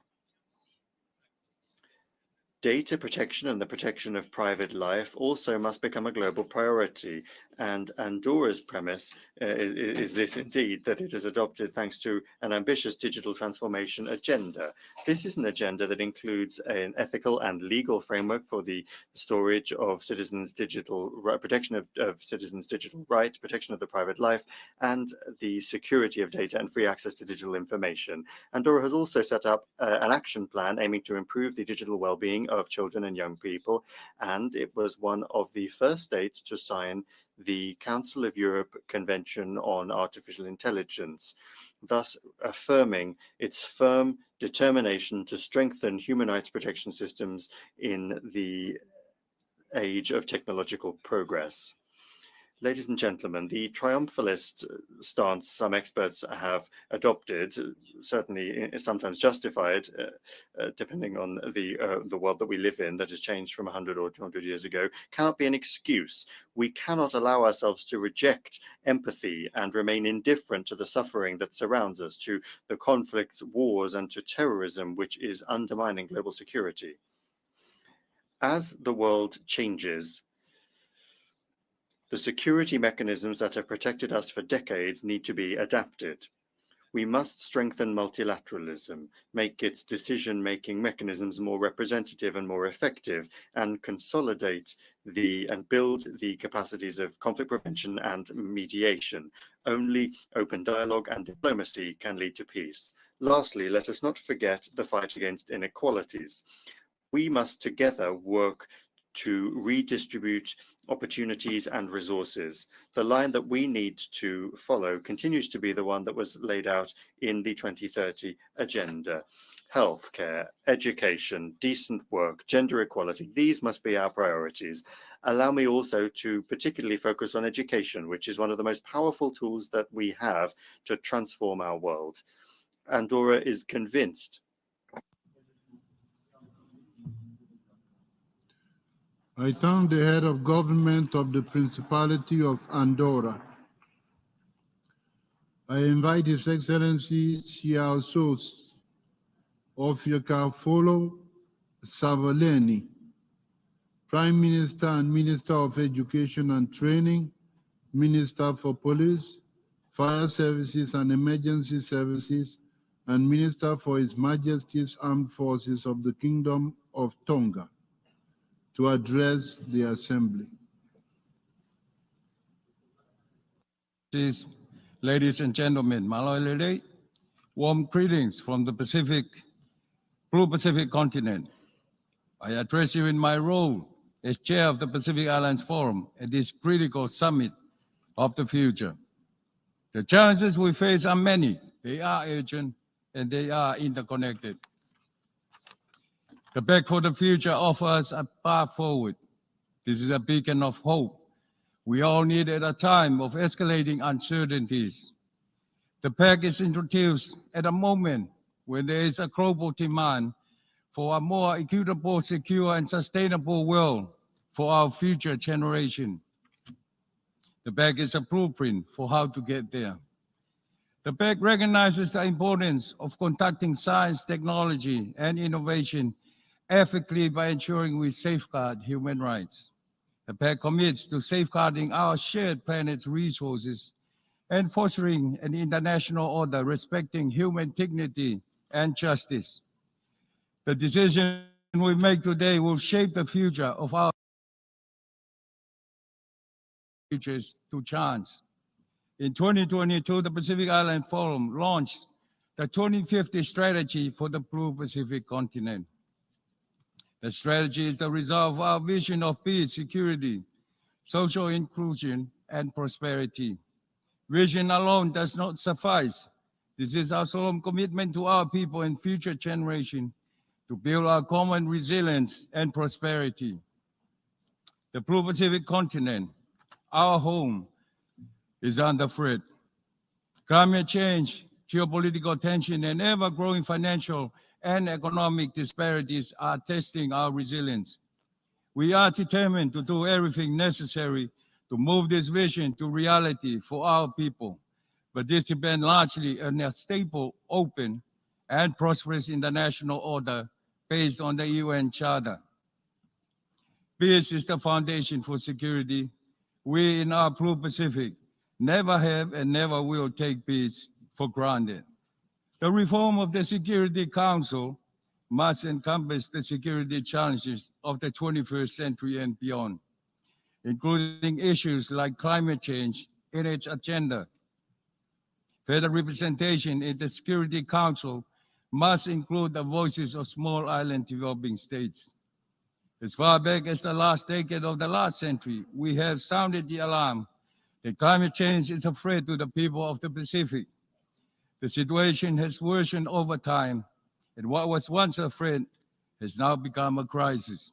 Data protection and the protection of private life also must become a global priority. And Andorra's premise is this indeed, that it is adopted thanks to an ambitious digital transformation agenda. This is an agenda that includes an ethical and legal framework for the storage of citizens' digital, protection of citizens' digital rights, protection of the private life, and the security of data and free access to digital information. Andorra has also set up an action plan aiming to improve the digital well-being of children and young people, and it was one of the first states to sign the Council of Europe Convention on Artificial Intelligence, thus affirming its firm determination to strengthen human rights protection systems in the age of technological progress. Ladies and gentlemen, the triumphalist stance some experts have adopted, certainly sometimes justified, depending on the world that we live in that has changed from 100 or 200 years ago, cannot be an excuse. We cannot allow ourselves to reject empathy and remain indifferent to the suffering that surrounds us, to the conflicts, wars, and to terrorism, which is undermining global security. As the world changes, the security mechanisms that have protected us for decades need to be adapted. We must strengthen multilateralism, make its decision-making mechanisms more representative and more effective, and consolidate and build the capacities of conflict prevention and mediation. Only open dialogue and diplomacy can lead to peace. Lastly, let us not forget the fight against inequalities. We must together work to redistribute opportunities and resources. The line that we need to follow continues to be the one that was laid out in the 2030 agenda. Healthcare, education, decent work, gender equality, these must be our priorities. Allow me also to particularly focus on education, which is one of the most powerful tools that we have to transform our world. Andorra is convinced I thank the head of government of the Principality of Andorra. I invite His Excellency Siaosos Ofiakafolo Savoleni, Prime Minister and Minister of Education and Training, Minister for Police, Fire Services and Emergency Services, and Minister for His Majesty's Armed Forces of the Kingdom of Tonga, to address the Assembly. Ladies and gentlemen, Malolele, warm greetings from the Blue Pacific continent. I address you in my role as chair of the Pacific Islands Forum at this critical summit of the future. The challenges we face are many, they are urgent, and they are interconnected. The Pact for the Future offers a path forward. This is a beacon of hope we all need at a time of escalating uncertainties. The Pact is introduced at a moment when there is a global demand for a more equitable, secure, and sustainable world for our future generation. The Pact is a blueprint for how to get there. The Pact recognizes the importance of conducting science, technology, and innovation ethically by ensuring we safeguard human rights. The Pact commits to safeguarding our shared planet's resources and fostering an international order respecting human dignity and justice. The decision we make today will shape the future of our futures to chance. In 2022, the Pacific Island Forum launched the 2050 strategy for the Blue Pacific continent. The strategy is the result of our vision of peace, security, social inclusion, and prosperity. Vision alone does not suffice. This is our solemn commitment to our people and future generations to build our common resilience and prosperity. The Blue Pacific continent, our home, is under threat. Climate change, geopolitical tension, and ever-growing financial and economic disparities are testing our resilience. We are determined to do everything necessary to move this vision to reality for our people, but this depends largely on a stable, open, and prosperous international order based on the UN Charter. Peace is the foundation for security. We in our Blue Pacific never have and never will take peace for granted. The reform of the Security Council must encompass the security challenges of the 21st century and beyond, including issues like climate change in its agenda. Further representation in the Security Council must include the voices of small island developing states. As far back as the last decade of the last century, we have sounded the alarm that climate change is a threat to the people of the Pacific. The situation has worsened over time, and what was once a threat has now become a crisis.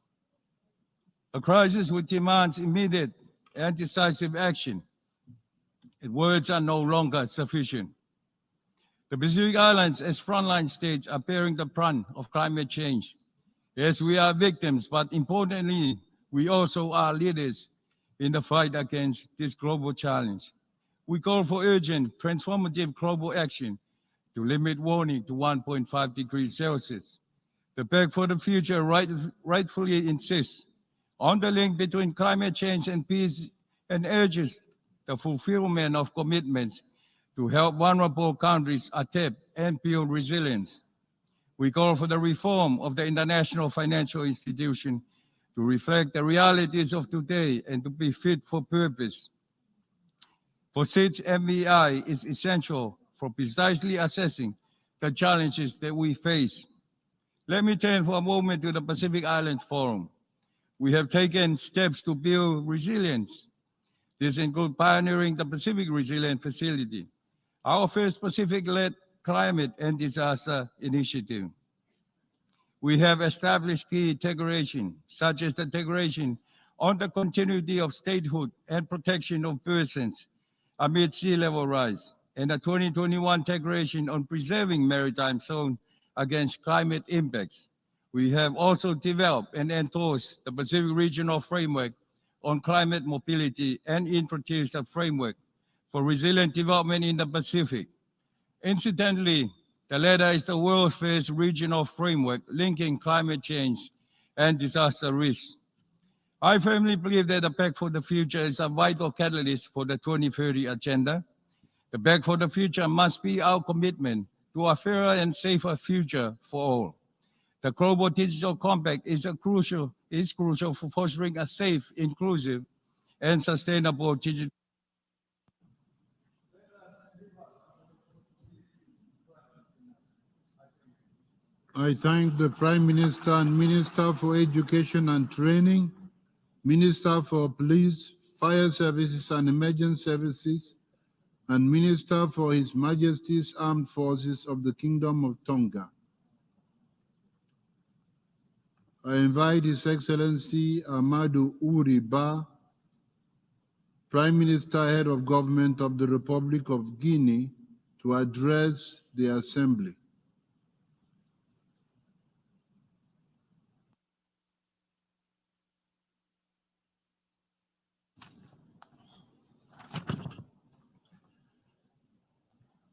A crisis which demands immediate and decisive action, and words are no longer sufficient. The Pacific Islands as frontline states are bearing the brunt of climate change. Yes, we are victims, but importantly, we also are leaders in the fight against this global challenge. We call for urgent, transformative global action to limit warming to 1.5 degrees Celsius. The Pact for the Future rightfully insists on the link between climate change and peace and urges the fulfillment of commitments to help vulnerable countries adapt and build resilience. We call for the reform of the international financial institution to reflect the realities of today and to be fit for purpose. For such MVI is essential for precisely assessing the challenges that we face. Let me turn for a moment to the Pacific Islands Forum. We have taken steps to build resilience. This includes pioneering the Pacific Resilience Facility, our first Pacific-led climate and disaster initiative. We have established key declarations, such as the Declaration on the Continuity of Statehood and Protection of Persons amid sea level rise, and the 2021 Declaration on Preserving Maritime Zone against Climate Impacts. We have also developed and endorsed the Pacific Regional Framework on Climate Mobility and introduced a framework for resilient development in the Pacific. Incidentally, the latter is the world's first regional framework linking climate change and disaster risk. I firmly believe that the Pact for the Future is a vital catalyst for the 2030 agenda. The Pact for the Future must be our commitment to a fairer and safer future for all. The Global Digital Compact is crucial for fostering a safe, inclusive, and sustainable digital. I thank the Prime Minister and Minister for Education and Training, Minister for Police, Fire Services and Emergency Services, and Minister for His Majesty's Armed Forces of the Kingdom of Tonga. I invite His Excellency Amadou Uri Ba, Prime Minister, Head of Government of the Republic of Guinea, to address the Assembly.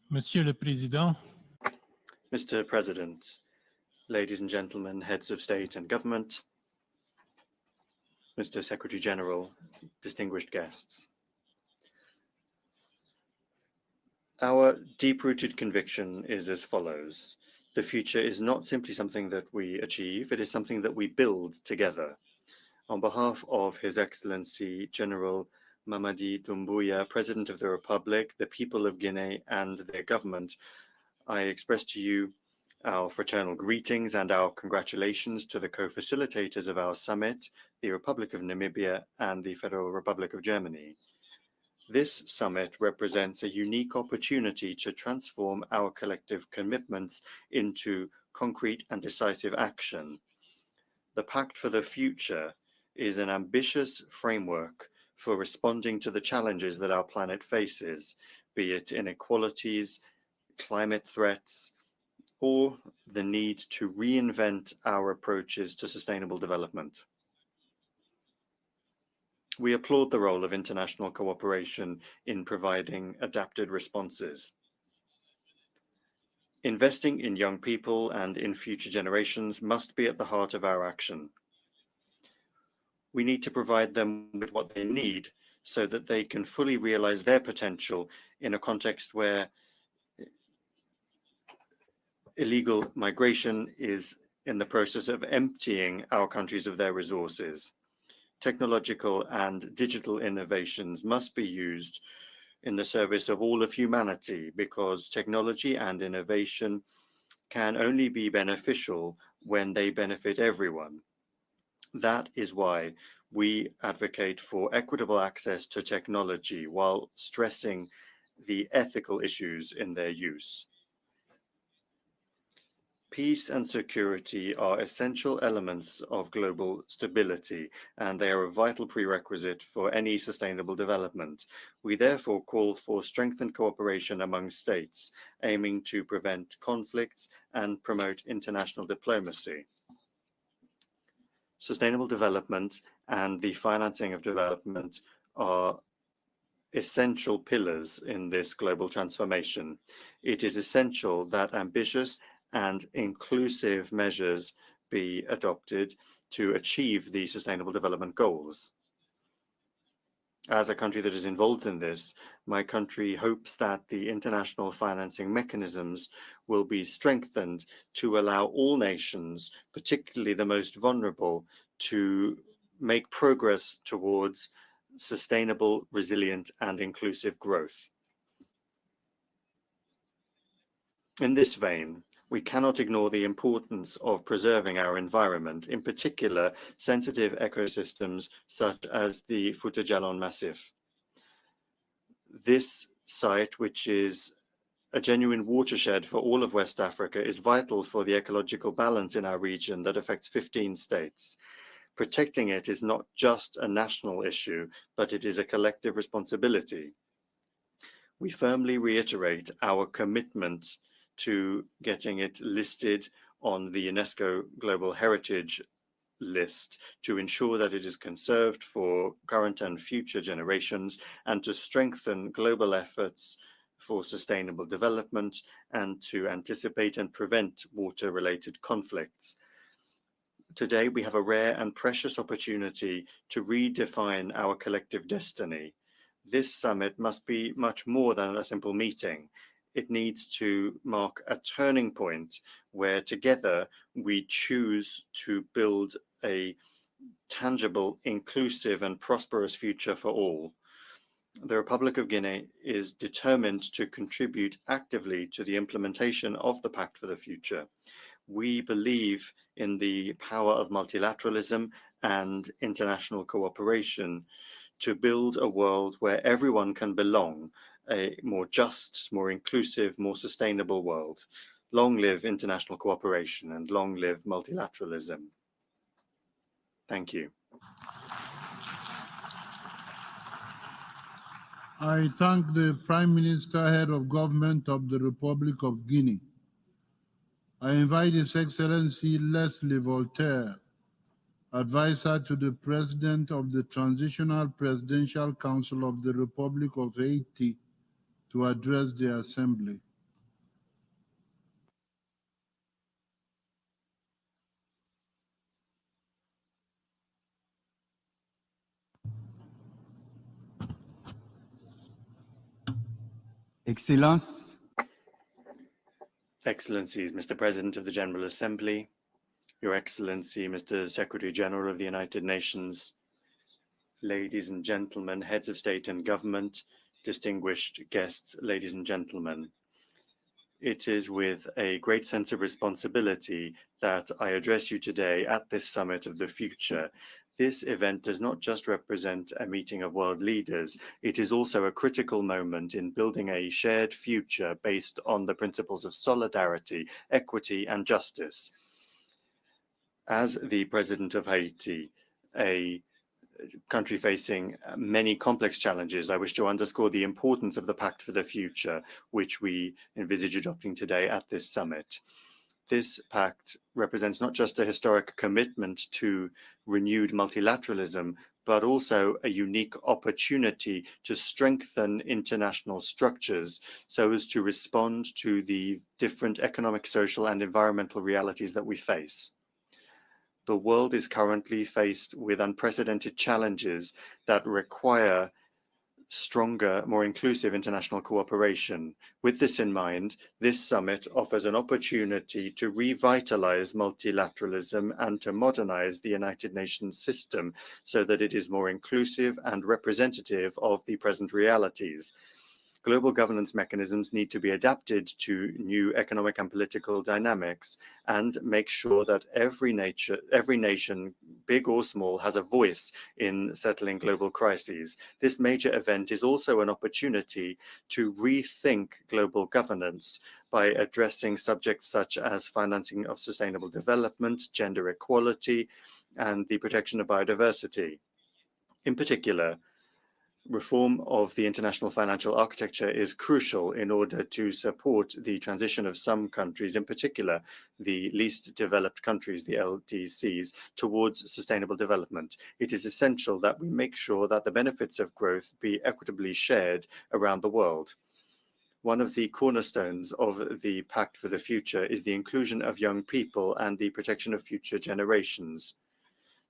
Monsieur le Président, Mr. President, ladies and gentlemen, heads of state and government, Mr. Secretary General, distinguished guests. Our deep-rooted conviction is as follows. The future is not simply something that we achieve, it is something that we build together. On behalf of His Excellency General Mamadi Doumbouya, President of the Republic, the people of Guinea, and their government, I express to you our fraternal greetings and our congratulations to the co-facilitators of our summit, the Republic of Namibia and the Federal Republic of Germany. This summit represents a unique opportunity to transform our collective commitments into concrete and decisive action. The Pact for the Future is an ambitious framework for responding to the challenges that our planet faces, be it inequalities, climate threats, or the need to reinvent our approaches to sustainable development. We applaud the role of international cooperation in providing adapted responses. Investing in young people and in future generations must be at the heart of our action. We need to provide them with what they need so that they can fully realize their potential in a context where illegal migration is in the process of emptying our countries of their resources. Technological and digital innovations must be used in the service of all of humanity, because technology and innovation can only be beneficial when they benefit everyone. That is why we advocate for equitable access to technology while stressing the ethical issues in their use. Peace and security are essential elements of global stability, and they are a vital prerequisite for any sustainable development. We therefore call for strengthened cooperation among states, aiming to prevent conflicts and promote international diplomacy. Sustainable development and the financing of development are essential pillars in this global transformation. It is essential that ambitious and inclusive measures be adopted to achieve the Sustainable Development Goals. As a country that is involved in this, my country hopes that the international financing mechanisms will be strengthened to allow all nations, particularly the most vulnerable, to make progress towards sustainable, resilient, and inclusive growth. In this vein, we cannot ignore the importance of preserving our environment, in particular sensitive ecosystems such as the Fouta-Djallon Massif. This site, which is a genuine watershed for all of West Africa, is vital for the ecological balance in our region that affects 15 states. Protecting it is not just a national issue, but it is a collective responsibility. We firmly reiterate our commitment to getting it listed on the UNESCO Global Heritage List to ensure that it is conserved for current and future generations, and to strengthen global efforts for sustainable development and to anticipate and prevent water-related conflicts. Today, we have a rare and precious opportunity to redefine our collective destiny. This summit must be much more than a simple meeting. It needs to mark a turning point where together we choose to build a tangible, inclusive, and prosperous future for all. The Republic of Guinea is determined to contribute actively to the implementation of the Pact for the Future. We believe in the power of multilateralism and international cooperation to build a world where everyone can belong, a more just, more inclusive, more sustainable world. Long live international cooperation and long live multilateralism. Thank you. I thank the Prime Minister, Head of Government of the Republic of Guinea. I invite His Excellency Leslie Voltaire, Advisor to the President of the Transitional Presidential Council of the Republic of Haiti, to address the Assembly. Excellences, Excellencies, Mr. President of the General Assembly, Your Excellency, Mr. Secretary General of the United Nations, ladies and gentlemen, heads of state and government, distinguished guests, ladies and gentlemen. It is with a great sense of responsibility that I address you today at this Summit of the Future. This event does not just represent a meeting of world leaders, it is also a critical moment in building a shared future based on the principles of solidarity, equity, and justice. As the President of Haiti, a country facing many complex challenges, I wish to underscore the importance of the Pact for the Future, which we envisage adopting today at this summit. This pact represents not just a historic commitment to renewed multilateralism, but also a unique opportunity to strengthen international structures so as to respond to the different economic, social, and environmental realities that we face. The world is currently faced with unprecedented challenges that require stronger, more inclusive international cooperation. With this in mind, this summit offers an opportunity to revitalize multilateralism and to modernize the United Nations system so that it is more inclusive and representative of the present realities. Global governance mechanisms need to be adapted to new economic and political dynamics and make sure that every nation, big or small, has a voice in settling global crises. This major event is also an opportunity to rethink global governance by addressing subjects such as financing of sustainable development, gender equality, and the protection of biodiversity. In particular, reform of the international financial architecture is crucial in order to support the transition of some countries, in particular the least developed countries, the LDCs, towards sustainable development. It is essential that we make sure that the benefits of growth be equitably shared around the world. One of the cornerstones of the Pact for the Future is the inclusion of young people and the protection of future generations.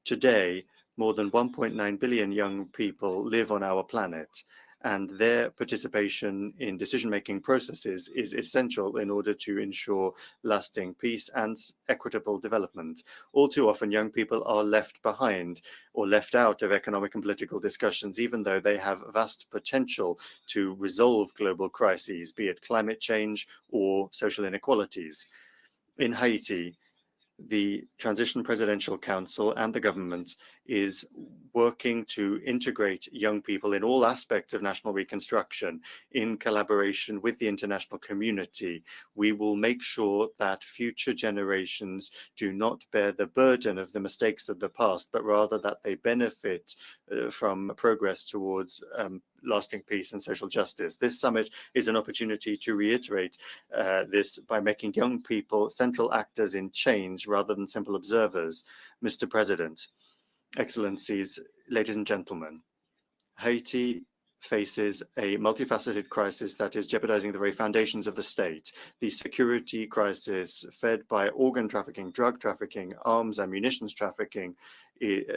Today, more than 1.9 billion young people live on our planet, and their participation in decision-making processes is essential in order to ensure lasting peace and equitable development. All too often, young people are left behind or left out of economic and political discussions, even though they have vast potential to resolve global crises, be it climate change or social inequalities. In Haiti, the Transition Presidential Council and the government is working to integrate young people in all aspects of national reconstruction in collaboration with the international community. We will make sure that future generations do not bear the burden of the mistakes of the past, but rather that they benefit from progress towards lasting peace and social justice. This summit is an opportunity to reiterate this by making young people central actors in change rather than simple observers. Mr. President, Excellencies, ladies and gentlemen, Haiti faces a multifaceted crisis that is jeopardizing the very foundations of the state. The security crisis fed by organ trafficking, drug trafficking, arms and munitions trafficking,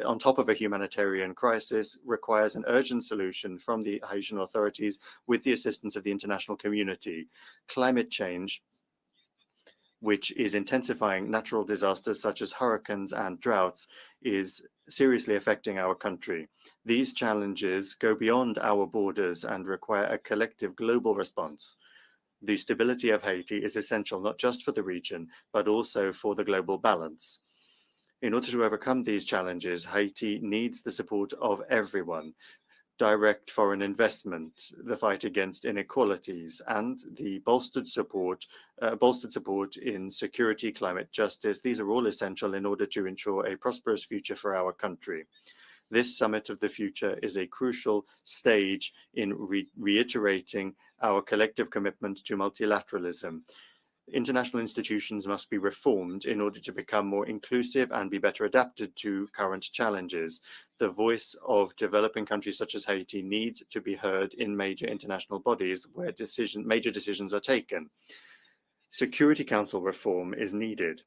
on top of a humanitarian crisis, requires an urgent solution from the Haitian authorities with the assistance of the international community. Climate change, which is intensifying natural disasters such as hurricanes and droughts, is seriously affecting our country. These challenges go beyond our borders and require a collective global response. The stability of Haiti is essential not just for the region, but also for the global balance. In order to overcome these challenges, Haiti needs the support of everyone. Direct foreign investment, the fight against inequalities, and the bolstered support in security, climate justice. These are all essential in order to ensure a prosperous future for our country. This Summit of the Future is a crucial stage in reiterating our collective commitment to multilateralism. International institutions must be reformed in order to become more inclusive and be better adapted to current challenges. The voice of developing countries such as Haiti needs to be heard in major international bodies where major decisions are taken. Security Council reform is needed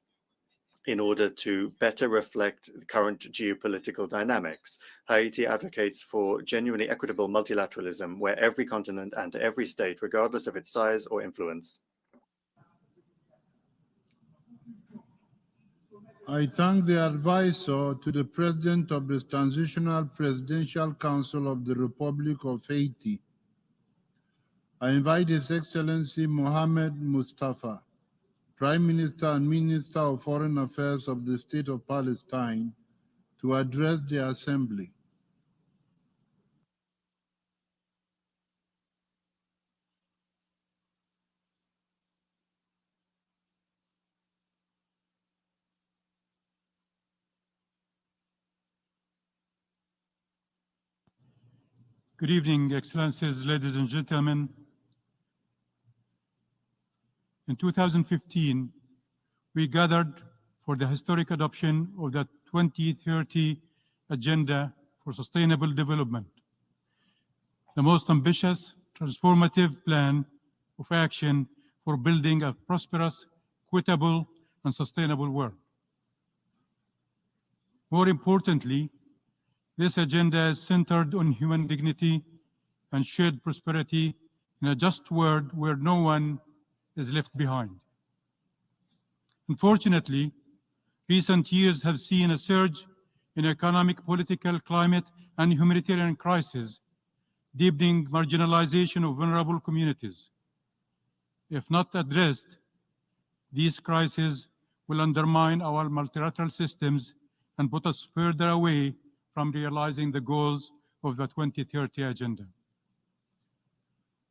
in order to better reflect current geopolitical dynamics. Haiti advocates for genuinely equitable multilateralism where every continent and every state, regardless of its size or influence, I thank the advisor to the President of the Transitional Presidential Council of the Republic of Haiti. I invite His Excellency Mohamed Mustafa, Prime Minister and Minister of Foreign Affairs of the State of Palestine, to address the Assembly. Good evening, Excellencies, ladies and gentlemen. In 2015, we gathered for the historic adoption of the 2030 Agenda for Sustainable Development, the most ambitious, transformative plan of action for building a prosperous, equitable, and sustainable world. More importantly, this agenda is centered on human dignity and shared prosperity in a just world where no one is left behind. Unfortunately, recent years have seen a surge in economic, political, climate, and humanitarian crises, deepening marginalization of vulnerable communities. If not addressed, these crises will undermine our multilateral systems and put us further away from realizing the goals of the 2030 Agenda.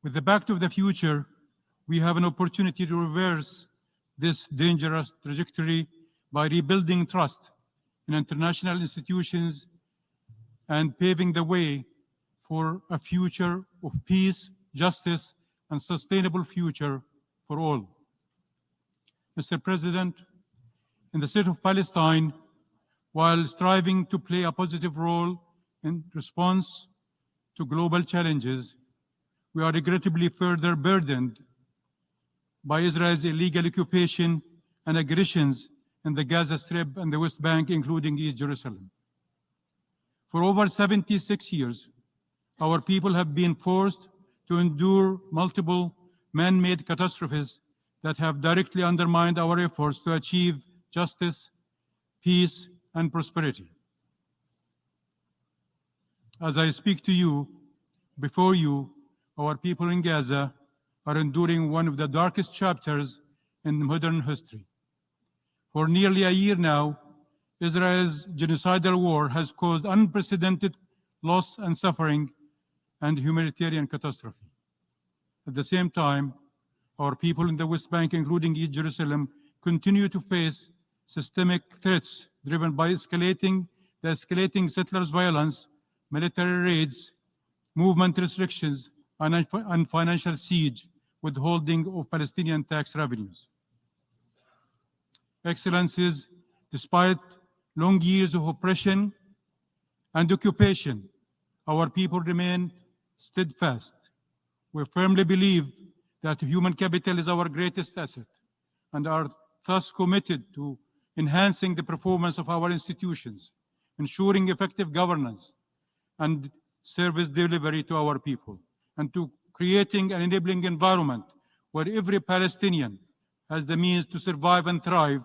With the Back to the Future, we have an opportunity to reverse this dangerous trajectory by rebuilding trust in international institutions and paving the way for a future of peace, justice, and sustainable future for all. Mr. President, in the state of Palestine, while striving to play a positive role in response to global challenges, we are regrettably further burdened by Israel's illegal occupation and aggressions in the Gaza Strip and the West Bank, including East Jerusalem. For over 76 years, our people have been forced to endure multiple man-made catastrophes that have directly undermined our efforts to achieve justice, peace, and prosperity. As I speak to you, before you, our people in Gaza are enduring one of the darkest chapters in modern history. For nearly a year now, Israel's genocidal war has caused unprecedented loss and suffering and humanitarian catastrophe. At the same time, our people in the West Bank, including East Jerusalem, continue to face systemic threats driven by escalating settlers' violence, military raids, movement restrictions, and financial siege, withholding of Palestinian tax revenues. Excellencies, despite long years of oppression and occupation, our people remain steadfast. We firmly believe that human capital is our greatest asset and are thus committed to enhancing the performance of our institutions, ensuring effective governance and service delivery to our people, and to creating an enabling environment where every Palestinian has the means to survive and thrive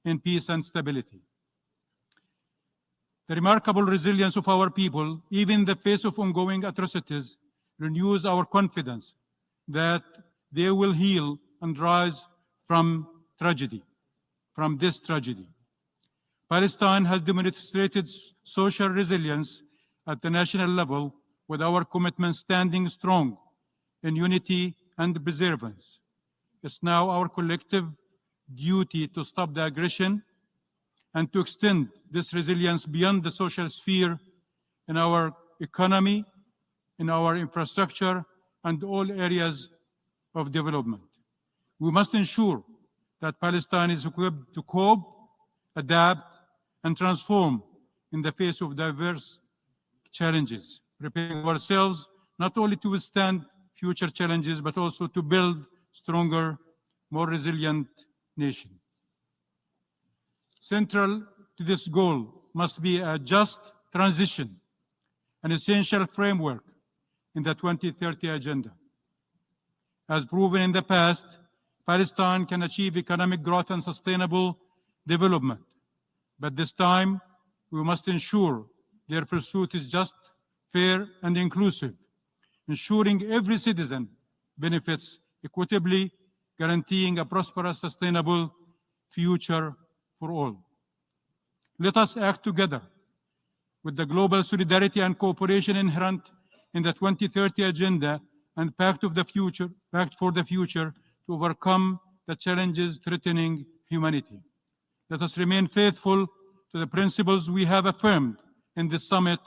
in peace and stability. The remarkable resilience of our people, even in the face of ongoing atrocities, renews our confidence that they will heal and rise from this tragedy. Palestine has demonstrated social resilience at the national level, with our commitment standing strong in unity and perseverance. It's now our collective duty to stop the aggression and to extend this resilience beyond the social sphere in our economy, in our infrastructure, and all areas of development. We must ensure that Palestine is equipped to cope, adapt, and transform in the face of diverse challenges, preparing ourselves not only to withstand future challenges, but also to build stronger, more resilient nation. Central to this goal must be a just transition, an essential framework in the 2030 Agenda. As proven in the past, Palestine can achieve economic growth and sustainable development But this time, we must ensure their pursuit is just, fair, and inclusive, ensuring every citizen benefits equitably, guaranteeing a prosperous, sustainable future for all. Let us act together with the global solidarity and cooperation inherent in the 2030 Agenda and Pact for the Future to overcome the challenges threatening humanity. Let us remain faithful to the principles we have affirmed in this summit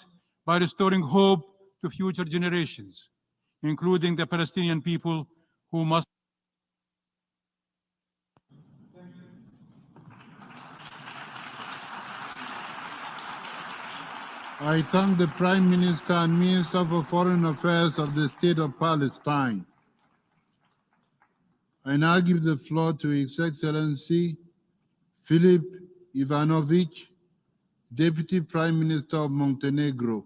by restoring hope to future generations, including the Palestinian people who must. I thank the Prime Minister and Minister for Foreign Affairs of the State of Palestine. I now give the floor to His Excellency Filip Ivanovich, Deputy Prime Minister of Montenegro.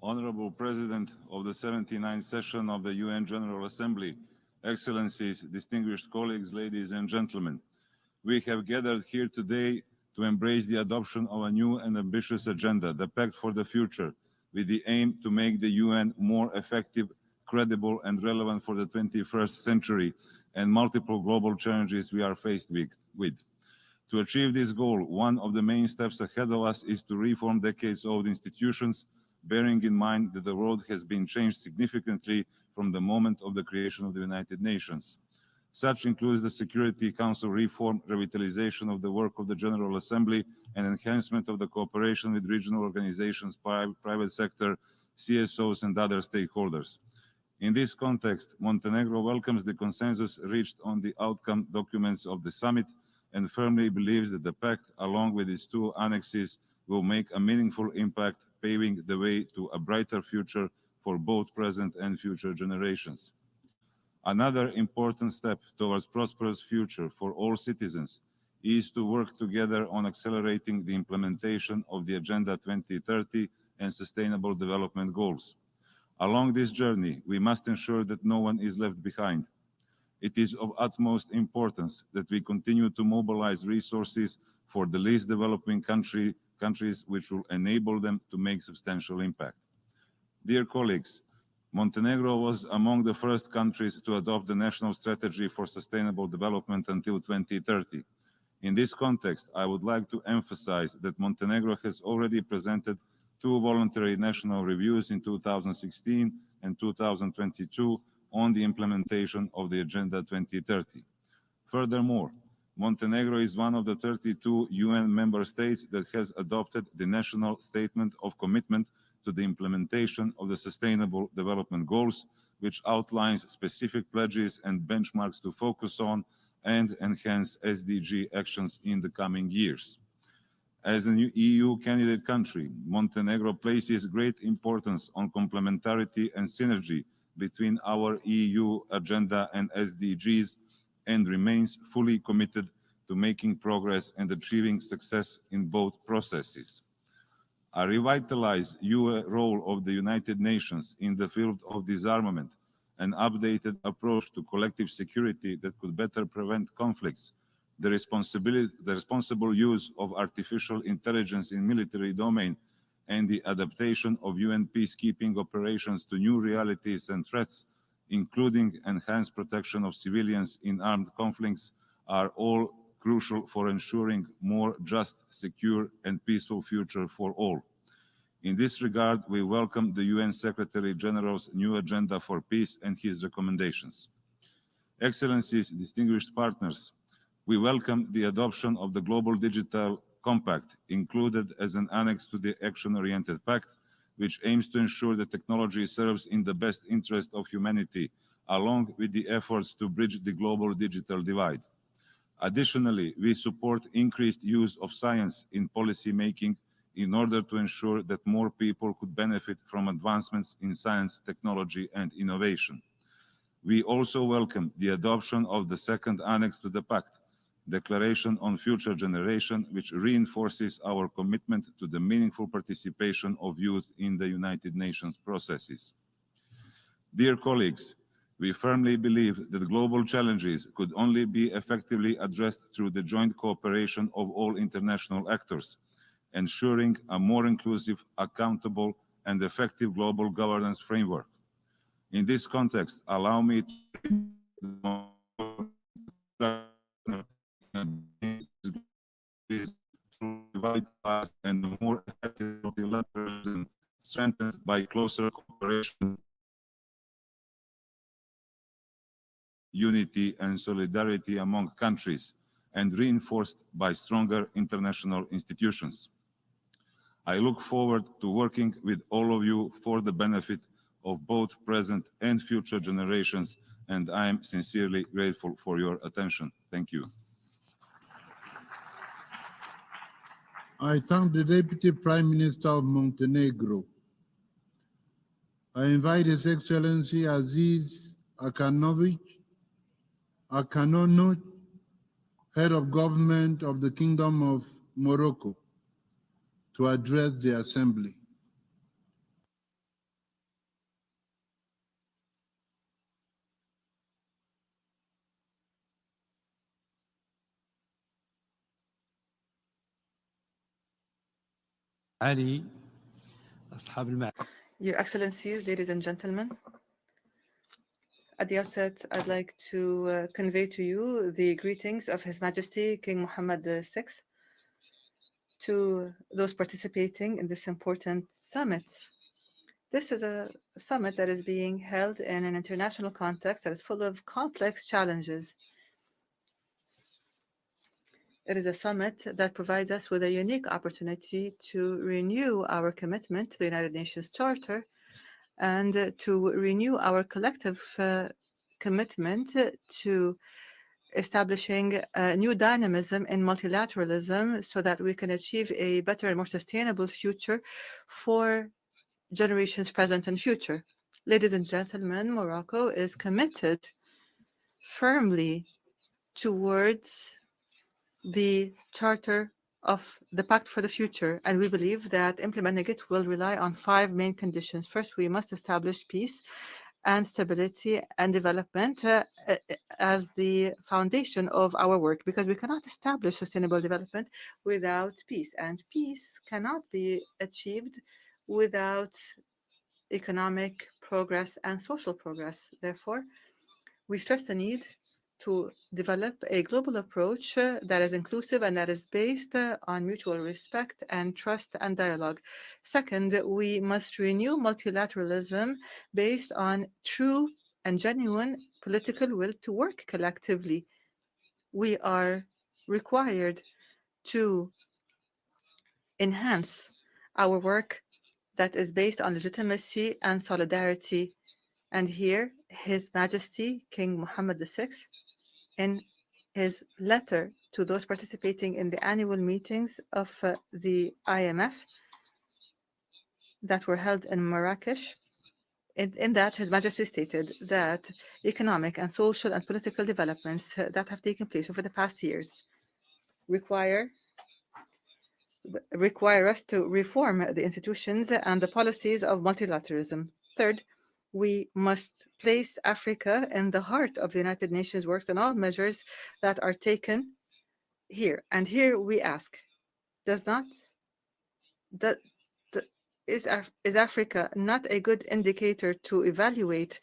Honorable President of the 79th session of the UN General Assembly, Excellencies, distinguished colleagues, ladies and gentlemen, we have gathered here today to embrace the adoption of a new and ambitious agenda, the Pact for the Future, with the aim to make the UN more effective, credible, and relevant for the 21st century and multiple global challenges we are faced with. To achieve this goal, one of the main steps ahead of us is to reform decades-old institutions, bearing in mind that the world has been changed significantly from the moment of the creation of the United Nations. Such includes the Security Council reform, revitalization of the work of the General Assembly, and enhancement of the cooperation with regional organizations, private sector, CSOs, and other stakeholders. In this context, Montenegro welcomes the consensus reached on the outcome documents of the summit and firmly believes that the pact, along with its two annexes, will make a meaningful impact, paving the way to a brighter future for both present and future generations. Another important step towards prosperous future for all citizens is to work together on accelerating the implementation of the Agenda 2030 and Sustainable Development Goals. Along this journey, we must ensure that no one is left behind. It is of utmost importance that we continue to mobilize resources for the least developing countries, which will enable them to make substantial impact. Dear colleagues, Montenegro was among the first countries to adopt the National Strategy for Sustainable Development until 2030. In this context, I would like to emphasize that Montenegro has already presented two voluntary national reviews in 2016 and 2022 on the implementation of the Agenda 2030. Furthermore, Montenegro is one of the 32 UN member states that has adopted the National Statement of Commitment to the implementation of the Sustainable Development Goals, which outlines specific pledges and benchmarks to focus on and enhance SDG actions in the coming years. As an EU candidate country, Montenegro places great importance on complementarity and synergy between our EU agenda and SDGs and remains fully committed to making progress and achieving success in both processes. A revitalized role of the United Nations in the field of disarmament, an updated approach to collective security that could better prevent conflicts, the responsible use of artificial intelligence in military domain, and the adaptation of UN peacekeeping operations to new realities and threats, including enhanced protection of civilians in armed conflicts, are all crucial for ensuring more just, secure, and peaceful future for all. In this regard, we welcome the UN Secretary-General's new agenda for peace and his recommendations. Excellencies, distinguished partners, we welcome the adoption of the Global Digital Compact, included as an annex to the Action-Oriented Pact, which aims to ensure that technology serves in the best interest of humanity, along with the efforts to bridge the global digital divide. Additionally, we support increased use of science in policy making in order to ensure that more people could benefit from advancements in science, technology, and innovation. We also welcome the adoption of the second annex to the Pact, Declaration on Future Generation, which reinforces our commitment to the meaningful participation of youth in the United Nations processes. Dear colleagues, we firmly believe that global challenges could only be effectively addressed through the joint cooperation of all international actors, ensuring a more inclusive, accountable, and effective global governance framework. In this context, allow me to revitalized and more effective multilateralism, strengthened by closer cooperation, unity and solidarity among countries, and reinforced by stronger international institutions. I look forward to working with all of you for the benefit of both present and future generations, and I am sincerely grateful for your attention. Thank you. I thank the Deputy Prime Minister of Montenegro. I invite His Excellency Aziz Akanovic, Head of Government of the Kingdom of Morocco, to address the Assembly. Your Excellencies, ladies and gentlemen, at the outset, I'd like to convey to you the greetings of His Majesty King Mohammed VI to those participating in this important summit. This is a summit that is being held in an international context that is full of complex challenges. It is a summit that provides us with a unique opportunity to renew our commitment to the United Nations Charter and to renew our collective commitment to establishing a new dynamism in multilateralism so that we can achieve a better and more sustainable future for generations present and future. Ladies and gentlemen, Morocco is committed firmly towards the Charter of the Pact for the Future, and we believe that implementing it will rely on 5 main conditions. First, we must establish peace and stability and development as the foundation of our work, because we cannot establish sustainable development without peace, and peace cannot be achieved without economic progress and social progress. Therefore, we stress the need to develop a global approach that is inclusive and that is based on mutual respect and trust and dialogue. Second, we must renew multilateralism based on true and genuine political will to work collectively. We are required to enhance our work that is based on legitimacy and solidarity. And here, His Majesty King Mohammed VI, in his letter to those participating in the annual meetings of the IMF that were held in Marrakesh, in that His Majesty stated that economic and social and political developments that have taken place over the past years require us to reform the institutions and the policies of multilateralism. Third, we must place Africa in the heart of the United Nations works and all measures that are taken here. And here we ask, is Africa not a good indicator to evaluate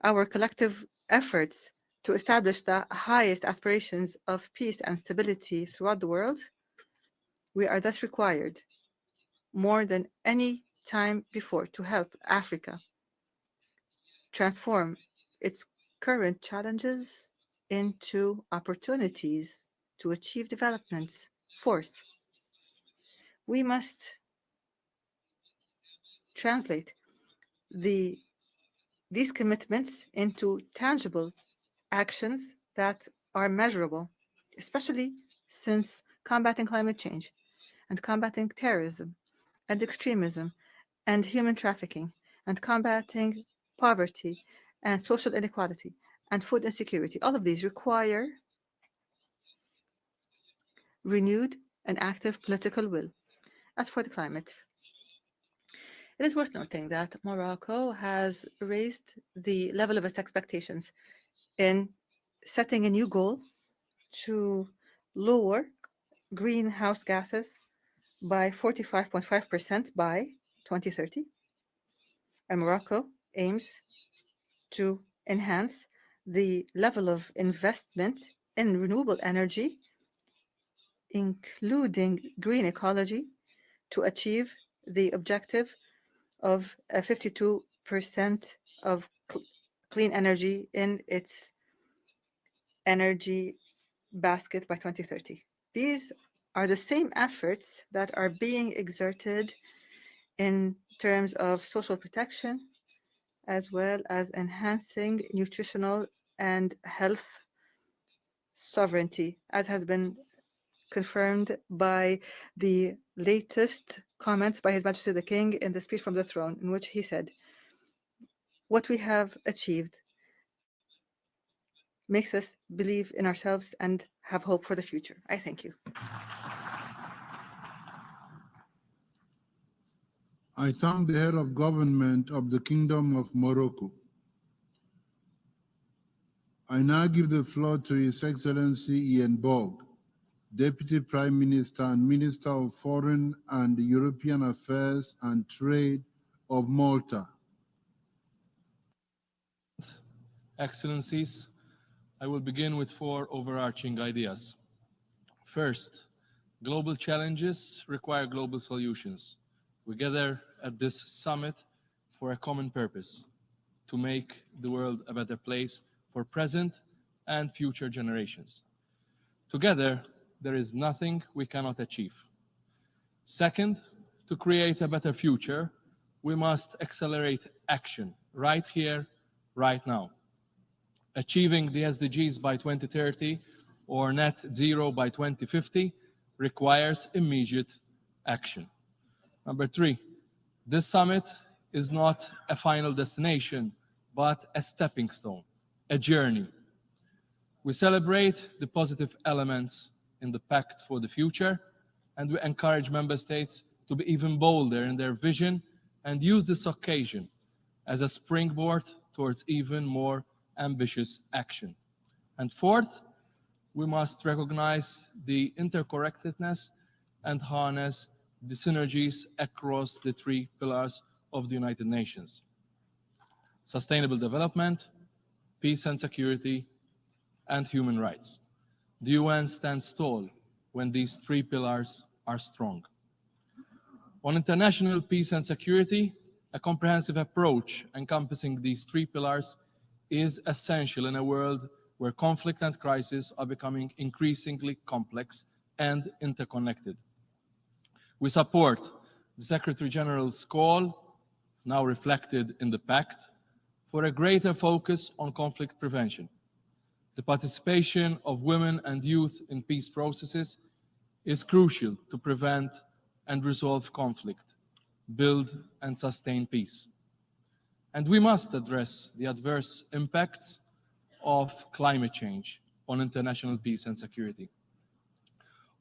our collective efforts to establish the highest aspirations of peace and stability throughout the world? We are thus required, more than any time before, to help Africa transform its current challenges into opportunities to achieve development. Fourth, we must translate these commitments into tangible actions that are measurable, especially since combating climate change and combating terrorism and extremism and human trafficking and combating poverty and social inequality and food insecurity. All of these require renewed and active political will. As for the climate, it is worth noting that Morocco has raised the level of its expectations in setting a new goal to lower greenhouse gases by 45.5% by 2030. And Morocco aims to enhance the level of investment in renewable energy, including green ecology, to achieve the objective of 52% of clean energy in its energy basket by 2030. These are the same efforts that are being exerted in terms of social protection, as well as enhancing nutritional and health sovereignty, as has been confirmed by the latest comments by His Majesty the King in the speech from the throne, in which he said, "What we have achieved makes us believe in ourselves and have hope for the future." I thank you. I thank the head of government of the Kingdom of Morocco. I now give the floor to His Excellency Ian Borg, Deputy Prime Minister and Minister of Foreign and European Affairs and Trade of Malta. Excellencies, I will begin with 4 overarching ideas. First, global challenges require global solutions. We gather at this summit for a common purpose: to make the world a better place for present and future generations. Together, there is nothing we cannot achieve. Second, to create a better future, we must accelerate action right here, right now. Achieving the SDGs by 2030 or net zero by 2050 requires immediate action. Number 3, this summit is not a final destination, but a stepping stone, a journey. We celebrate the positive elements in the Pact for the Future, and we encourage member states to be even bolder in their vision and use this occasion as a springboard towards even more ambitious action. And fourth, we must recognize the interconnectedness and harness the synergies across the 3 pillars of the United Nations: sustainable development, peace and security, and human rights. The UN stands tall when these 3 pillars are strong. On international peace and security, a comprehensive approach encompassing these 3 pillars is essential in a world where conflict and crisis are becoming increasingly complex and interconnected. We support the Secretary General's call, now reflected in the Pact, for a greater focus on conflict prevention. The participation of women and youth in peace processes is crucial to prevent and resolve conflict, build and sustain peace. And we must address the adverse impacts of climate change on international peace and security.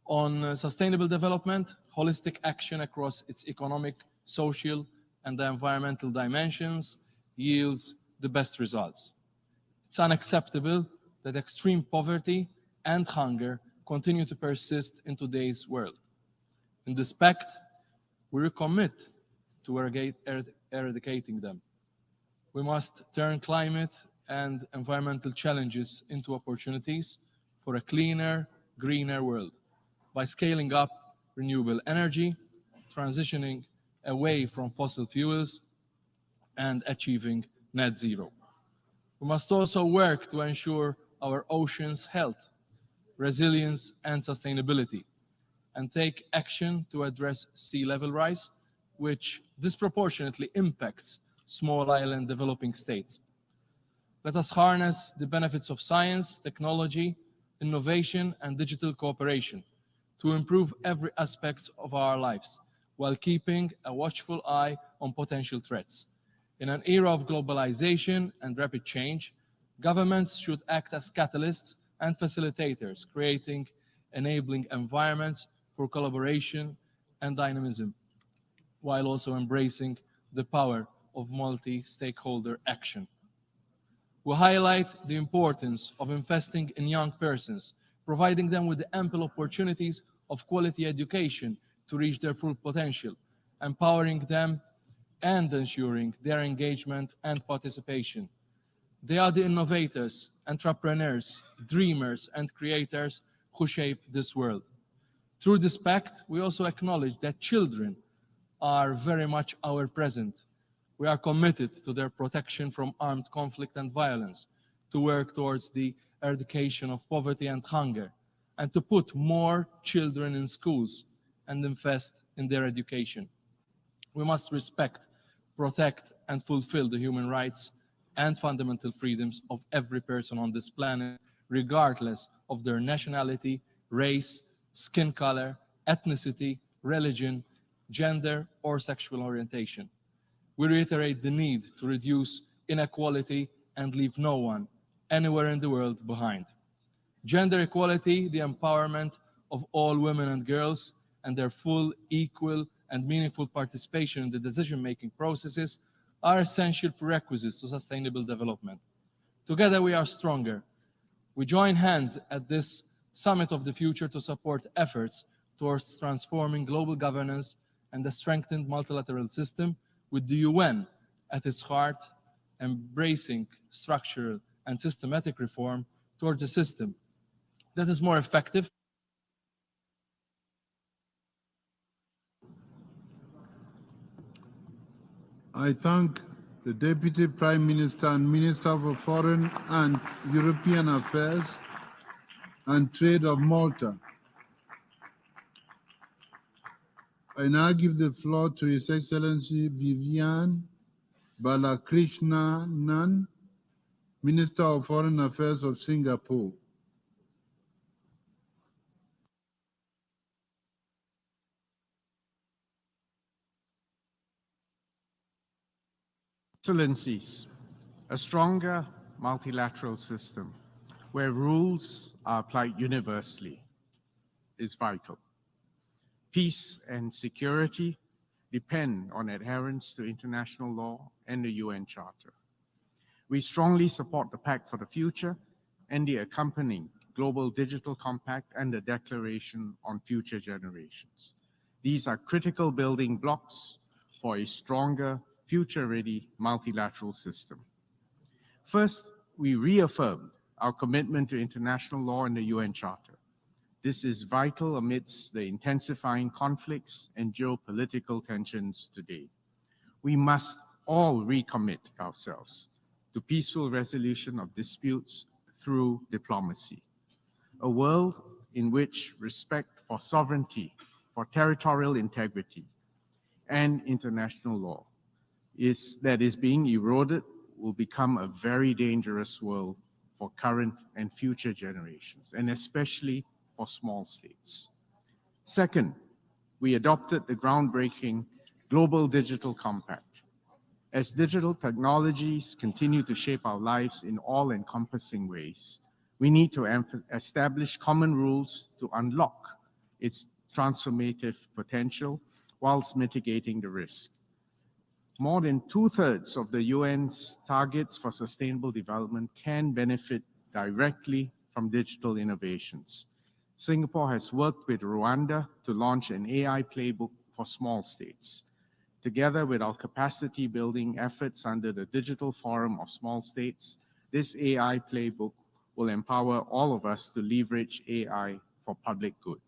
On sustainable development, holistic action across its economic, social, and environmental dimensions yields the best results. It's unacceptable that extreme poverty and hunger continue to persist in today's world. In this pact, we recommit to eradicating them. We must turn climate and environmental challenges into opportunities for a cleaner, greener world by scaling up renewable energy, transitioning away from fossil fuels, and achieving net zero. We must also work to ensure our oceans' health, resilience, and sustainability, and take action to address sea level rise, which disproportionately impacts small island developing states. Let us harness the benefits of science, technology, innovation, and digital cooperation to improve every aspect of our lives while keeping a watchful eye on potential threats. In an era of globalization and rapid change, governments should act as catalysts and facilitators, creating enabling environments for collaboration and dynamism, while also embracing the power of multi-stakeholder action. We highlight the importance of investing in young persons, providing them with ample opportunities of quality education to reach their full potential, empowering them and ensuring their engagement and participation. They are the innovators, entrepreneurs, dreamers, and creators who shape this world. Through this pact, we also acknowledge that children are very much our present. We are committed to their protection from armed conflict and violence, to work towards the eradication of poverty and hunger, and to put more children in schools and invest in their education. We must respect, protect, and fulfill the human rights and fundamental freedoms of every person on this planet, regardless of their nationality, race, skin color, ethnicity, religion, gender, or sexual orientation. We reiterate the need to reduce inequality and leave no one, anywhere in the world, behind. Gender equality, the empowerment of all women and girls, and their full, equal, and meaningful participation in the decision-making processes are essential prerequisites to sustainable development. Together we are stronger. We join hands at this Summit of the Future to support efforts towards transforming global governance and a strengthened multilateral system, with the UN at its heart, embracing structural and systematic reform towards a system that is more effective. I thank the Deputy Prime Minister and Minister for Foreign and European Affairs and Trade of Malta. I now give the floor to His Excellency Vivian Balakrishnanan, Minister of Foreign Affairs of Singapore. Excellencies, a stronger multilateral system where rules are applied universally is vital. Peace and security depend on adherence to international law and the UN Charter. We strongly support the Pact for the Future and the accompanying Global Digital Compact and the Declaration on Future Generations. These are critical building blocks for a stronger, future-ready multilateral system. First, we reaffirmed our commitment to international law and the UN Charter. This is vital amidst the intensifying conflicts and geopolitical tensions today. We must all recommit ourselves to peaceful resolution of disputes through diplomacy. A world in which respect for sovereignty, for territorial integrity, and international law that is being eroded will become a very dangerous world for current and future generations, and especially for small states. Second, we adopted the groundbreaking Global Digital Compact. As digital technologies continue to shape our lives in all-encompassing ways, we need to establish common rules to unlock its transformative potential whilst mitigating the risk. More than 2/3 of the UN's targets for sustainable development can benefit directly from digital innovations. Singapore has worked with Rwanda to launch an AI playbook for small states. Together with our capacity building efforts under the Digital Forum of Small States, this AI playbook will empower all of us to leverage AI for public good.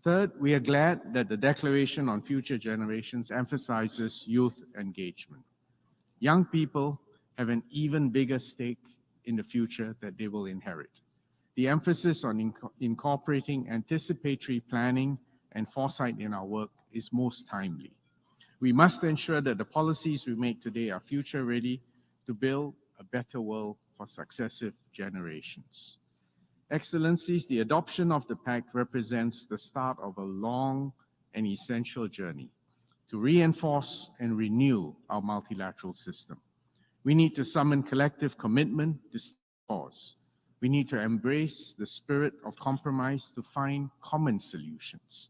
Third, we are glad that the Declaration on Future Generations emphasizes youth engagement. Young people have an even bigger stake in the future that they will inherit. The emphasis on incorporating anticipatory planning and foresight in our work is most timely. We must ensure that the policies we make today are future-ready to build a better world for successive generations. Excellencies, the adoption of the Pact represents the start of a long and essential journey to reinforce and renew our multilateral system. We need to summon collective commitment to stay the course. We need to embrace the spirit of compromise to find common solutions.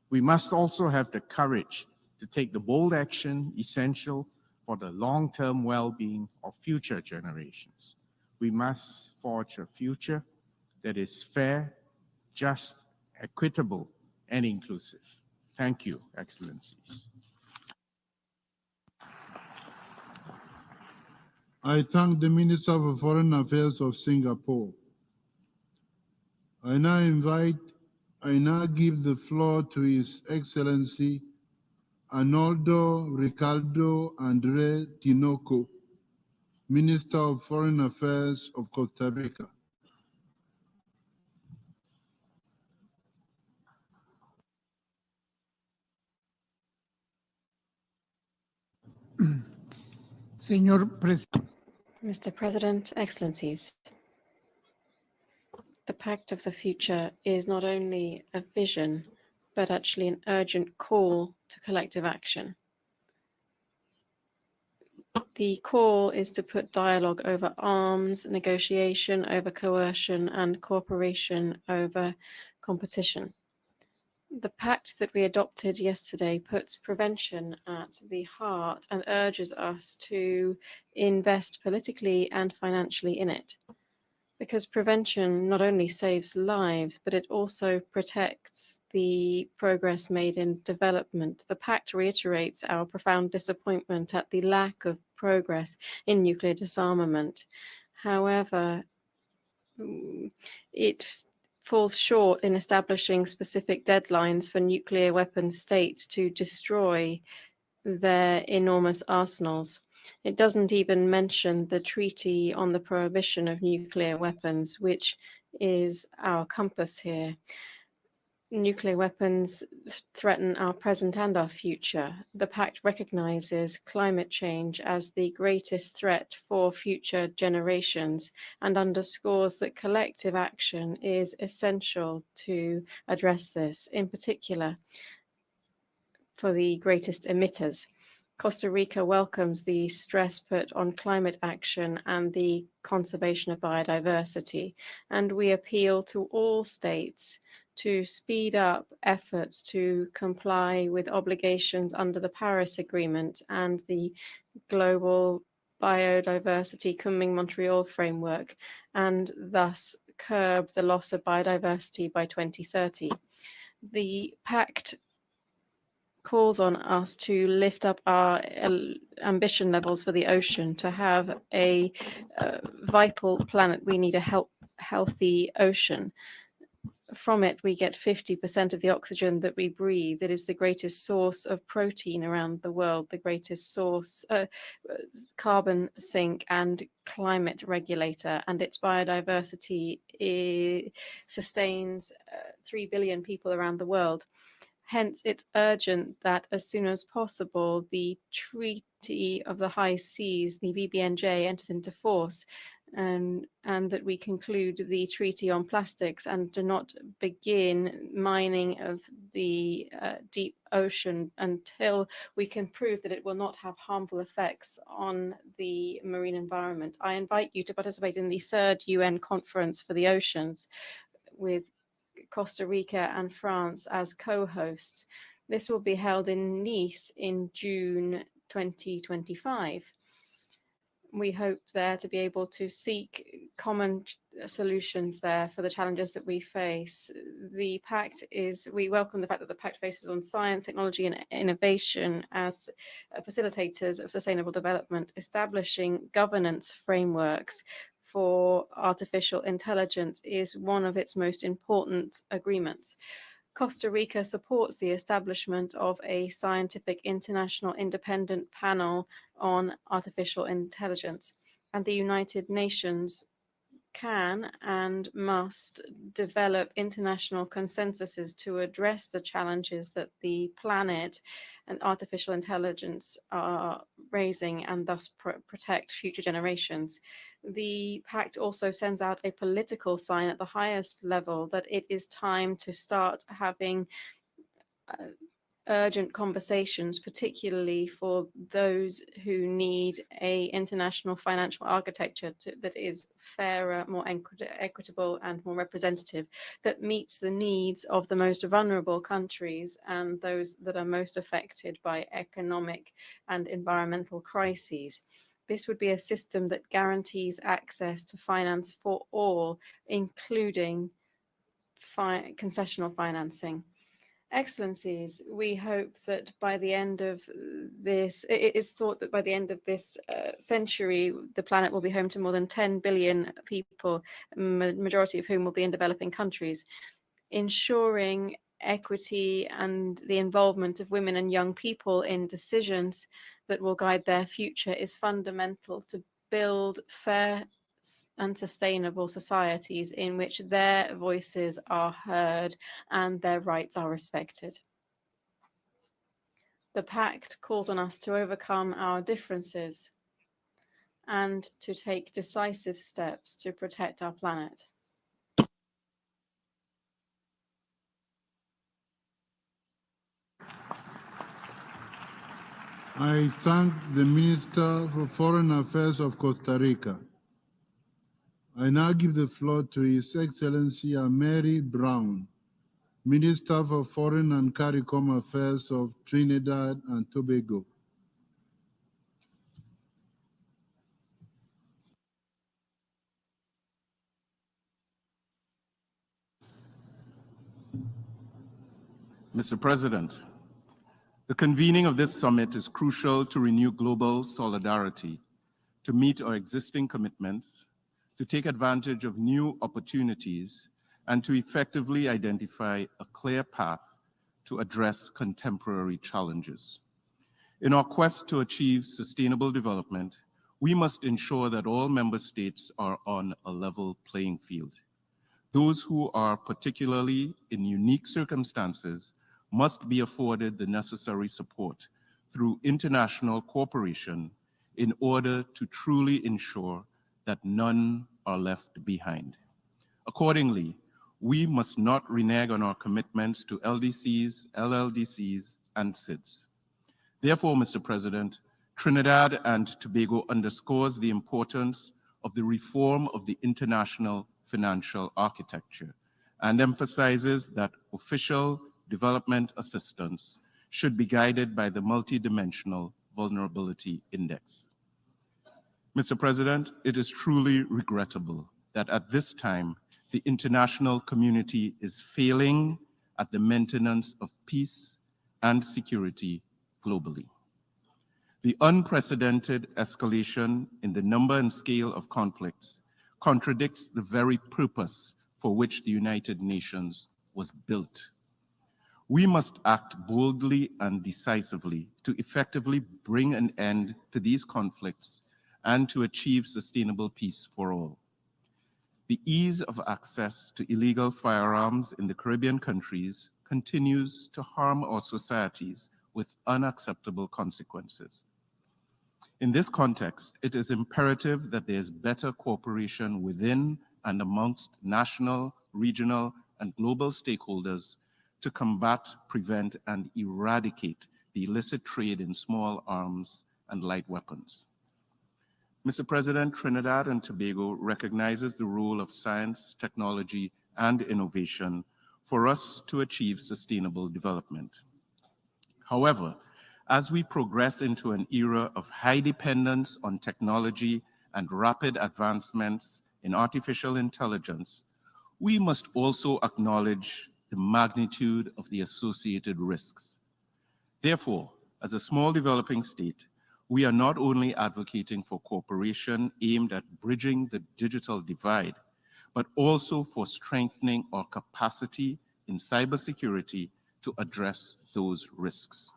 We must also have the courage to take the bold action essential for the long-term well-being of future generations. We must forge a future that is fair, just, equitable, and inclusive. Thank you, Excellencies. I thank the Minister of Foreign Affairs of Singapore. I now give the floor to His Excellency Arnoldo Ricardo Andre Tinoco, Minister of Foreign Affairs of Costa Rica. Mr. President, Excellencies, the Pact of the Future is not only a vision, but actually an urgent call to collective action. The call is to put dialogue over arms, negotiation over coercion, and cooperation over competition. The pact that we adopted yesterday puts prevention at the heart and urges us to invest politically and financially in it. Because prevention not only saves lives, but it also protects the progress made in development. The pact reiterates our profound disappointment at the lack of progress in nuclear disarmament. However, it falls short in establishing specific deadlines for nuclear weapon states to destroy their enormous arsenals. It doesn't even mention the Treaty on the Prohibition of Nuclear Weapons, which is our compass here. Nuclear weapons threaten our present and our future. The pact recognizes climate change as the greatest threat for future generations and underscores that collective action is essential to address this, in particular for the greatest emitters. Costa Rica welcomes the stress put on climate action and the conservation of biodiversity, and we appeal to all states to speed up efforts to comply with obligations under the Paris Agreement and the Global Biodiversity Kunming-Montreal Framework, and thus curb the loss of biodiversity by 2030. The pact calls on us to lift up our ambition levels for the ocean. To have a vital planet, we need a healthy ocean. From it, we get 50% of the oxygen that we breathe. It is the greatest source of protein around the world, the greatest source, carbon sink and climate regulator, and its biodiversity sustains 3 billion people around the world. Hence, it's urgent that as soon as possible, the Treaty of the High Seas, the VBNJ, enters into force, and that we conclude the Treaty on Plastics and do not begin mining of the deep ocean until we can prove that it will not have harmful effects on the marine environment. I invite you to participate in the 3rd UN Conference for the Oceans with Costa Rica and France as co-hosts. This will be held in Nice in June 2025. We hope there to be able to seek common solutions there for the challenges that we face. We welcome the fact that the pact focuses on science, technology, and innovation as facilitators of sustainable development, establishing governance frameworks for artificial intelligence is one of its most important agreements. Costa Rica supports the establishment of a scientific international independent panel on artificial intelligence, and the United Nations can and must develop international consensuses to address the challenges that the planet and artificial intelligence are raising and thus protect future generations. The pact also sends out a political sign at the highest level that it is time to start having urgent conversations, particularly for those who need a international financial architecture that is fairer, more equitable, and more representative, that meets the needs of the most vulnerable countries and those that are most affected by economic and environmental crises. This would be a system that guarantees access to finance for all, including concessional financing. Excellencies, we hope that by the end of this, it is thought that by the end of this century, the planet will be home to more than 10 billion people, majority of whom will be in developing countries. Ensuring equity and the involvement of women and young people in decisions that will guide their future is fundamental to build fair and sustainable societies in which their voices are heard and their rights are respected. The Pact calls on us to overcome our differences and to take decisive steps to protect our planet. I thank the Minister for Foreign Affairs of Costa Rica. I now give the floor to His Excellency Mary Brown, Minister for Foreign and CARICOM Affairs of Trinidad and Tobago. Mr. President, the convening of this summit is crucial to renew global solidarity, to meet our existing commitments, to take advantage of new opportunities, and to effectively identify a clear path to address contemporary challenges. In our quest to achieve sustainable development, we must ensure that all member states are on a level playing field. Those who are particularly in unique circumstances must be afforded the necessary support through international cooperation in order to truly ensure that none are left behind. Accordingly, we must not renege on our commitments to LDCs, LLDCs, and SIDS. Therefore, Mr. President, Trinidad and Tobago underscores the importance of the reform of the international financial architecture and emphasizes that official development assistance should be guided by the multidimensional vulnerability index. Mr. President, it is truly regrettable that at this time, the international community is failing at the maintenance of peace and security globally. The unprecedented escalation in the number and scale of conflicts contradicts the very purpose for which the United Nations was built. We must act boldly and decisively to effectively bring an end to these conflicts and to achieve sustainable peace for all. The ease of access to illegal firearms in the Caribbean countries continues to harm our societies with unacceptable consequences. In this context, it is imperative that there is better cooperation within and amongst national, regional, and global stakeholders to combat, prevent, and eradicate the illicit trade in small arms and light weapons. Mr. President, Trinidad and Tobago recognizes the role of science, technology, and innovation for us to achieve sustainable development. However, as we progress into an era of high dependence on technology and rapid advancements in artificial intelligence, we must also acknowledge the magnitude of the associated risks. Therefore, as a small developing state, we are not only advocating for cooperation aimed at bridging the digital divide, but also for strengthening our capacity in cybersecurity to address those risks.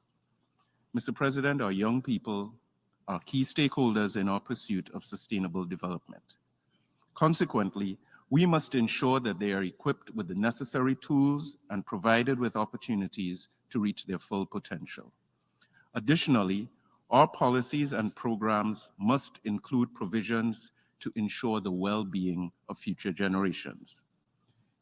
Mr. President, our young people are key stakeholders in our pursuit of sustainable development. Consequently, we must ensure that they are equipped with the necessary tools and provided with opportunities to reach their full potential. Additionally, our policies and programs must include provisions to ensure the well-being of future generations.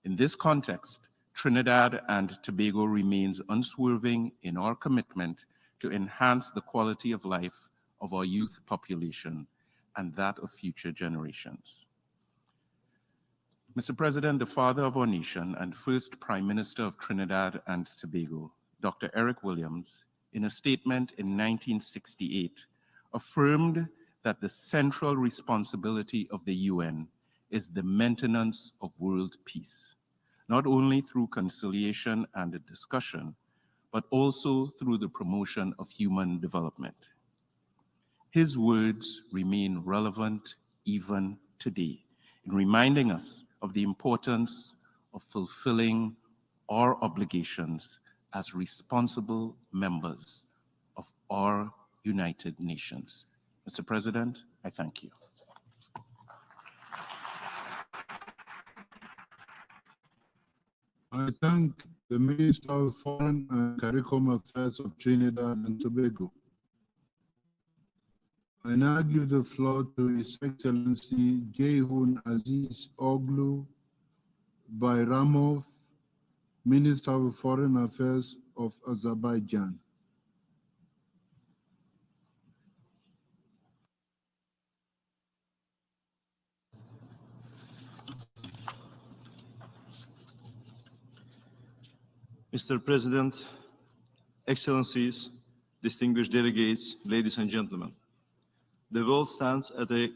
In this context, Trinidad and Tobago remains unswerving in our commitment to enhance the quality of life of our youth population and that of future generations. Mr. President, the father of our nation and first Prime Minister of Trinidad and Tobago, Dr. Eric Williams, in a statement in 1968, affirmed that the central responsibility of the UN is the maintenance of world peace, not only through conciliation and discussion, but also through the promotion of human development. His words remain relevant even today in reminding us of the importance of fulfilling our obligations as responsible members of our United Nations. Mr. President, I thank you. I thank the Minister of Foreign and CARICOM Affairs of Trinidad and Tobago. I now give the floor to His Excellency Jehun Aziz Oglu Bayramov, Minister of Foreign Affairs of Azerbaijan. Mr. President, Excellencies, distinguished delegates, ladies and gentlemen, the world stands at a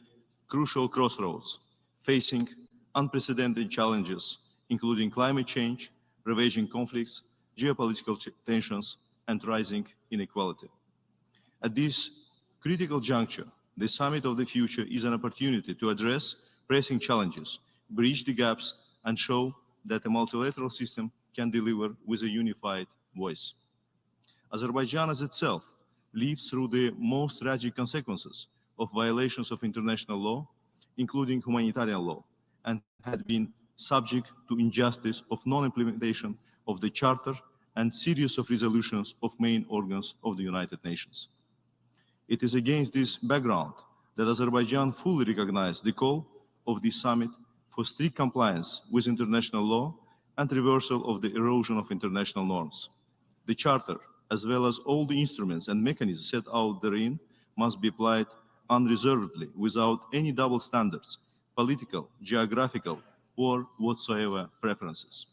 crucial crossroads, facing unprecedented challenges, including climate change, ravaging conflicts, geopolitical tensions, and rising inequality. At this critical juncture, the Summit of the Future is an opportunity to address pressing challenges, bridge the gaps, and show that a multilateral system can deliver with a unified voice. Azerbaijan as itself lives through the most tragic consequences of violations of international law, including humanitarian law, and had been subject to injustice of non-implementation of the Charter and series of resolutions of main organs of the United Nations. It is against this background that Azerbaijan fully recognized the call of this summit for strict compliance with international law and reversal of the erosion of international norms. The Charter, as well as all the instruments and mechanisms set out therein, must be applied unreservedly, without any double standards, political, geographical, or whatsoever preferences.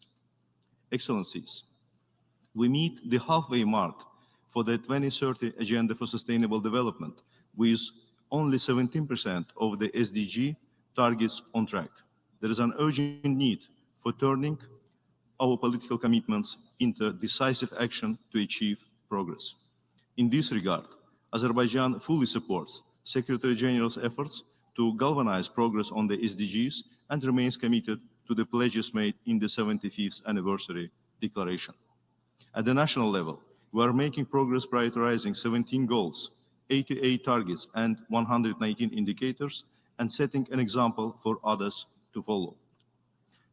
Excellencies, we meet the halfway mark for the 2030 Agenda for Sustainable Development, with only 17% of the SDG targets on track. There is an urgent need for turning our political commitments into decisive action to achieve progress. In this regard, Azerbaijan fully supports Secretary General's efforts to galvanize progress on the SDGs and remains committed to the pledges made in the 75th anniversary declaration. At the national level, we are making progress prioritizing 17 goals, 88 targets, and 119 indicators, and setting an example for others to follow.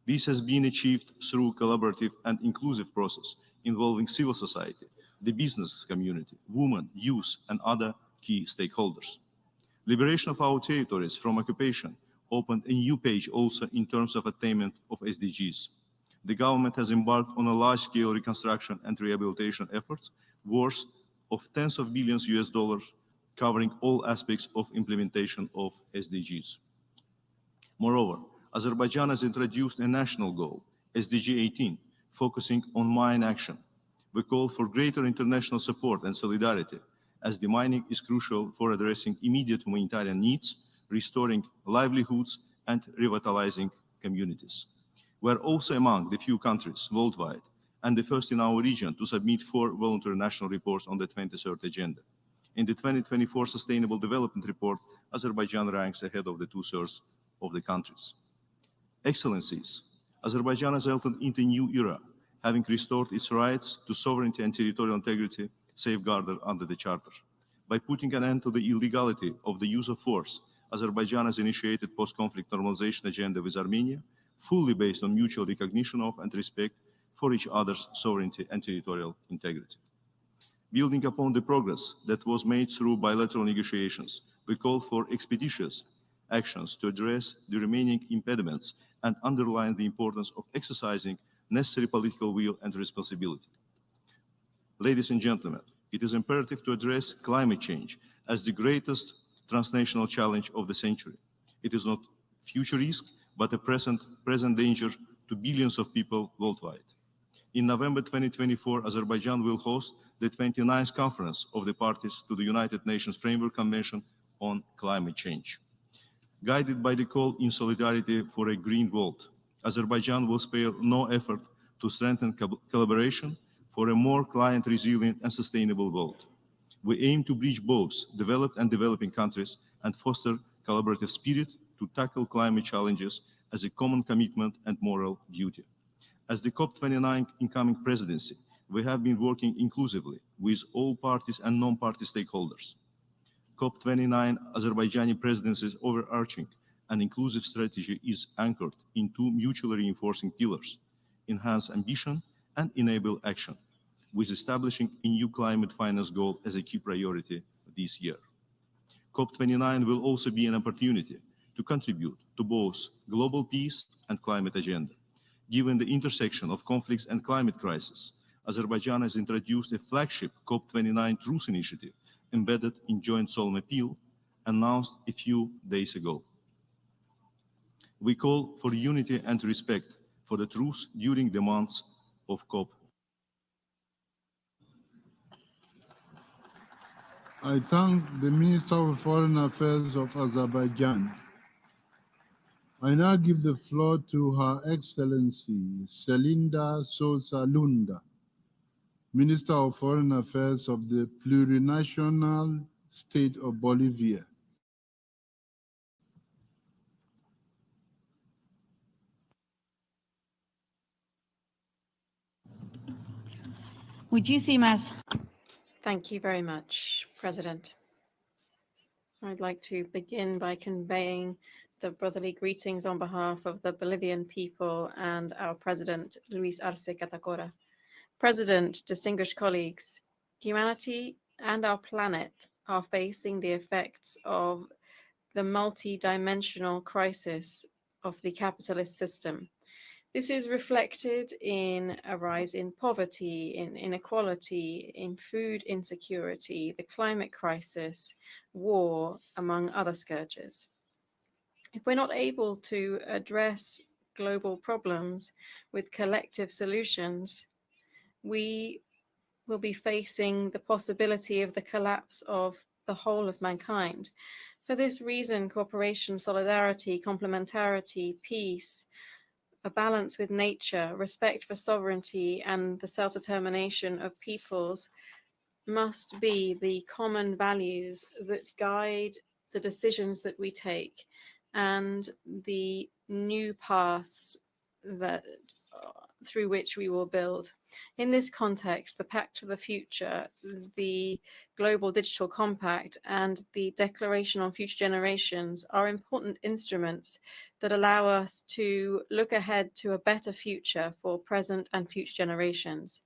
This has been achieved through collaborative and inclusive process involving civil society, the business community, women, youth, and other key stakeholders. Liberation of our territories from occupation opened a new page also in terms of attainment of SDGs. The government has embarked on a large-scale reconstruction and rehabilitation efforts worth of tens of billions US dollars, covering all aspects of implementation of SDGs. Moreover, Azerbaijan has introduced a national goal, SDG 18, focusing on mine action. We call for greater international support and solidarity, as demining is crucial for addressing immediate humanitarian needs, restoring livelihoods, and revitalizing communities. We are also among the few countries worldwide and the first in our region to submit 4 voluntary national reports on the 23rd Agenda. In the 2024 Sustainable Development Report, Azerbaijan ranks ahead of the 2/3 of the countries. Excellencies, Azerbaijan has entered into a new era, having restored its rights to sovereignty and territorial integrity safeguarded under the Charter. By putting an end to the illegality of the use of force, Azerbaijan has initiated post-conflict normalization agenda with Armenia, fully based on mutual recognition of and respect for each other's sovereignty and territorial integrity. Building upon the progress that was made through bilateral negotiations, we call for expeditious actions to address the remaining impediments and underline the importance of exercising necessary political will and responsibility. Ladies and gentlemen, it is imperative to address climate change as the greatest transnational challenge of the century. It is not future risk, but a present danger to billions of people worldwide. In November 2024, Azerbaijan will host the 29th conference of the parties to the United Nations Framework Convention on Climate Change. Guided by the call in solidarity for a green world, Azerbaijan will spare no effort to strengthen collaboration for a more climate-resilient and sustainable world. We aim to bridge both developed and developing countries and foster collaborative spirit to tackle climate challenges as a common commitment and moral duty. As the COP29 incoming presidency, we have been working inclusively with all parties and non-party stakeholders. COP29 Azerbaijani presidency's overarching and inclusive strategy is anchored in two mutually reinforcing pillars: enhance ambition and enable action, with establishing a new climate finance goal as a key priority this year. COP29 will also be an opportunity to contribute to both global peace and climate agenda. Given the intersection of conflicts and climate crisis, Azerbaijan has introduced a flagship COP29 Truth Initiative embedded in Joint Solemn Appeal, announced a few days ago. We call for unity and respect for the truth during the months of COP. I thank the Minister of Foreign Affairs of Azerbaijan. I now give the floor to Her Excellency Selinda Sosa Lunda, Minister of Foreign Affairs of the plurinational state of Bolivia. Muchísimas. Thank you very much, President. I'd like to begin by conveying the brotherly greetings on behalf of the Bolivian people and our President, Luis Arce Catacora. President, distinguished colleagues, humanity and our planet are facing the effects of the multi-dimensional crisis of the capitalist system. This is reflected in a rise in poverty, in inequality, in food insecurity, the climate crisis, war, among other scourges. If we're not able to address global problems with collective solutions, we will be facing the possibility of the collapse of the whole of mankind. For this reason, cooperation, solidarity, complementarity, peace, a balance with nature, respect for sovereignty, and the self-determination of peoples must be the common values that guide the decisions that we take and the new paths that through which we will build. In this context, the Pact for the Future, the Global Digital Compact, and the Declaration on Future Generations are important instruments that allow us to look ahead to a better future for present and future generations.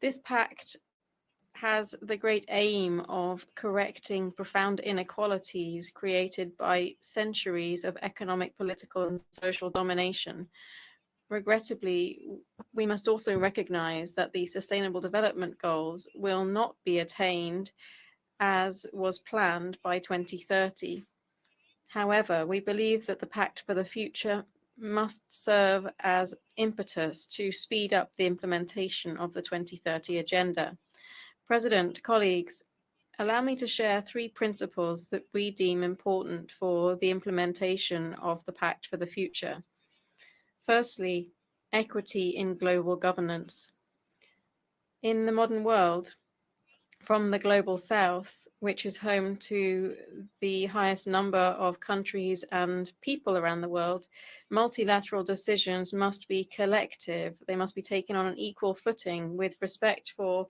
This pact has the great aim of correcting profound inequalities created by centuries of economic, political, and social domination. Regrettably, we must also recognize that the Sustainable Development Goals will not be attained as was planned by 2030. However, we believe that the Pact for the Future must serve as impetus to speed up the implementation of the 2030 Agenda. President, colleagues, allow me to share 3 principles that we deem important for the implementation of the Pact for the Future. Firstly, equity in global governance. In the modern world, from the global south, which is home to the highest number of countries and people around the world, multilateral decisions must be collective. They must be taken on an equal footing with respect for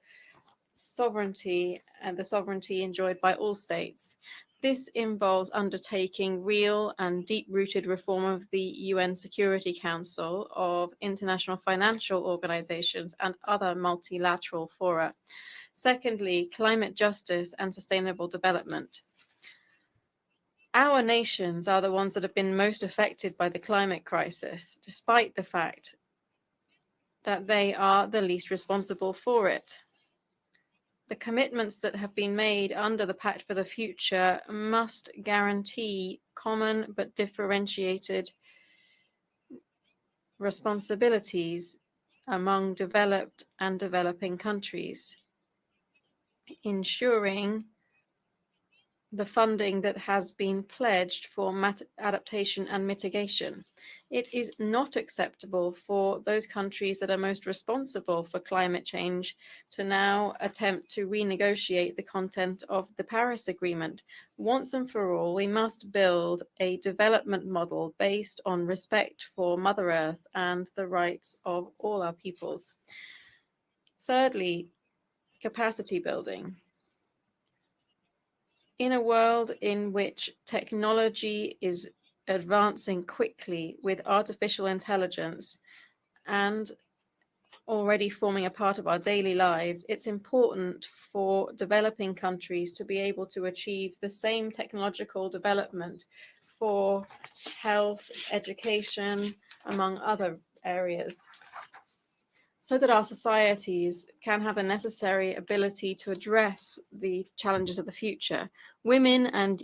sovereignty and the sovereignty enjoyed by all states. This involves undertaking real and deep-rooted reform of the UN Security Council, of international financial organizations, and other multilateral fora. Secondly, climate justice and sustainable development. Our nations are the ones that have been most affected by the climate crisis, despite the fact that they are the least responsible for it. The commitments that have been made under the Pact for the Future must guarantee common but differentiated responsibilities among developed and developing countries, ensuring the funding that has been pledged for adaptation and mitigation. It is not acceptable for those countries that are most responsible for climate change to now attempt to renegotiate the content of the Paris Agreement. Once and for all, we must build a development model based on respect for Mother Earth and the rights of all our peoples. Thirdly, capacity building. In a world in which technology is advancing quickly with artificial intelligence and already forming a part of our daily lives, it's important for developing countries to be able to achieve the same technological development for health, education, among other areas, so that our societies can have a necessary ability to address the challenges of the future. Women and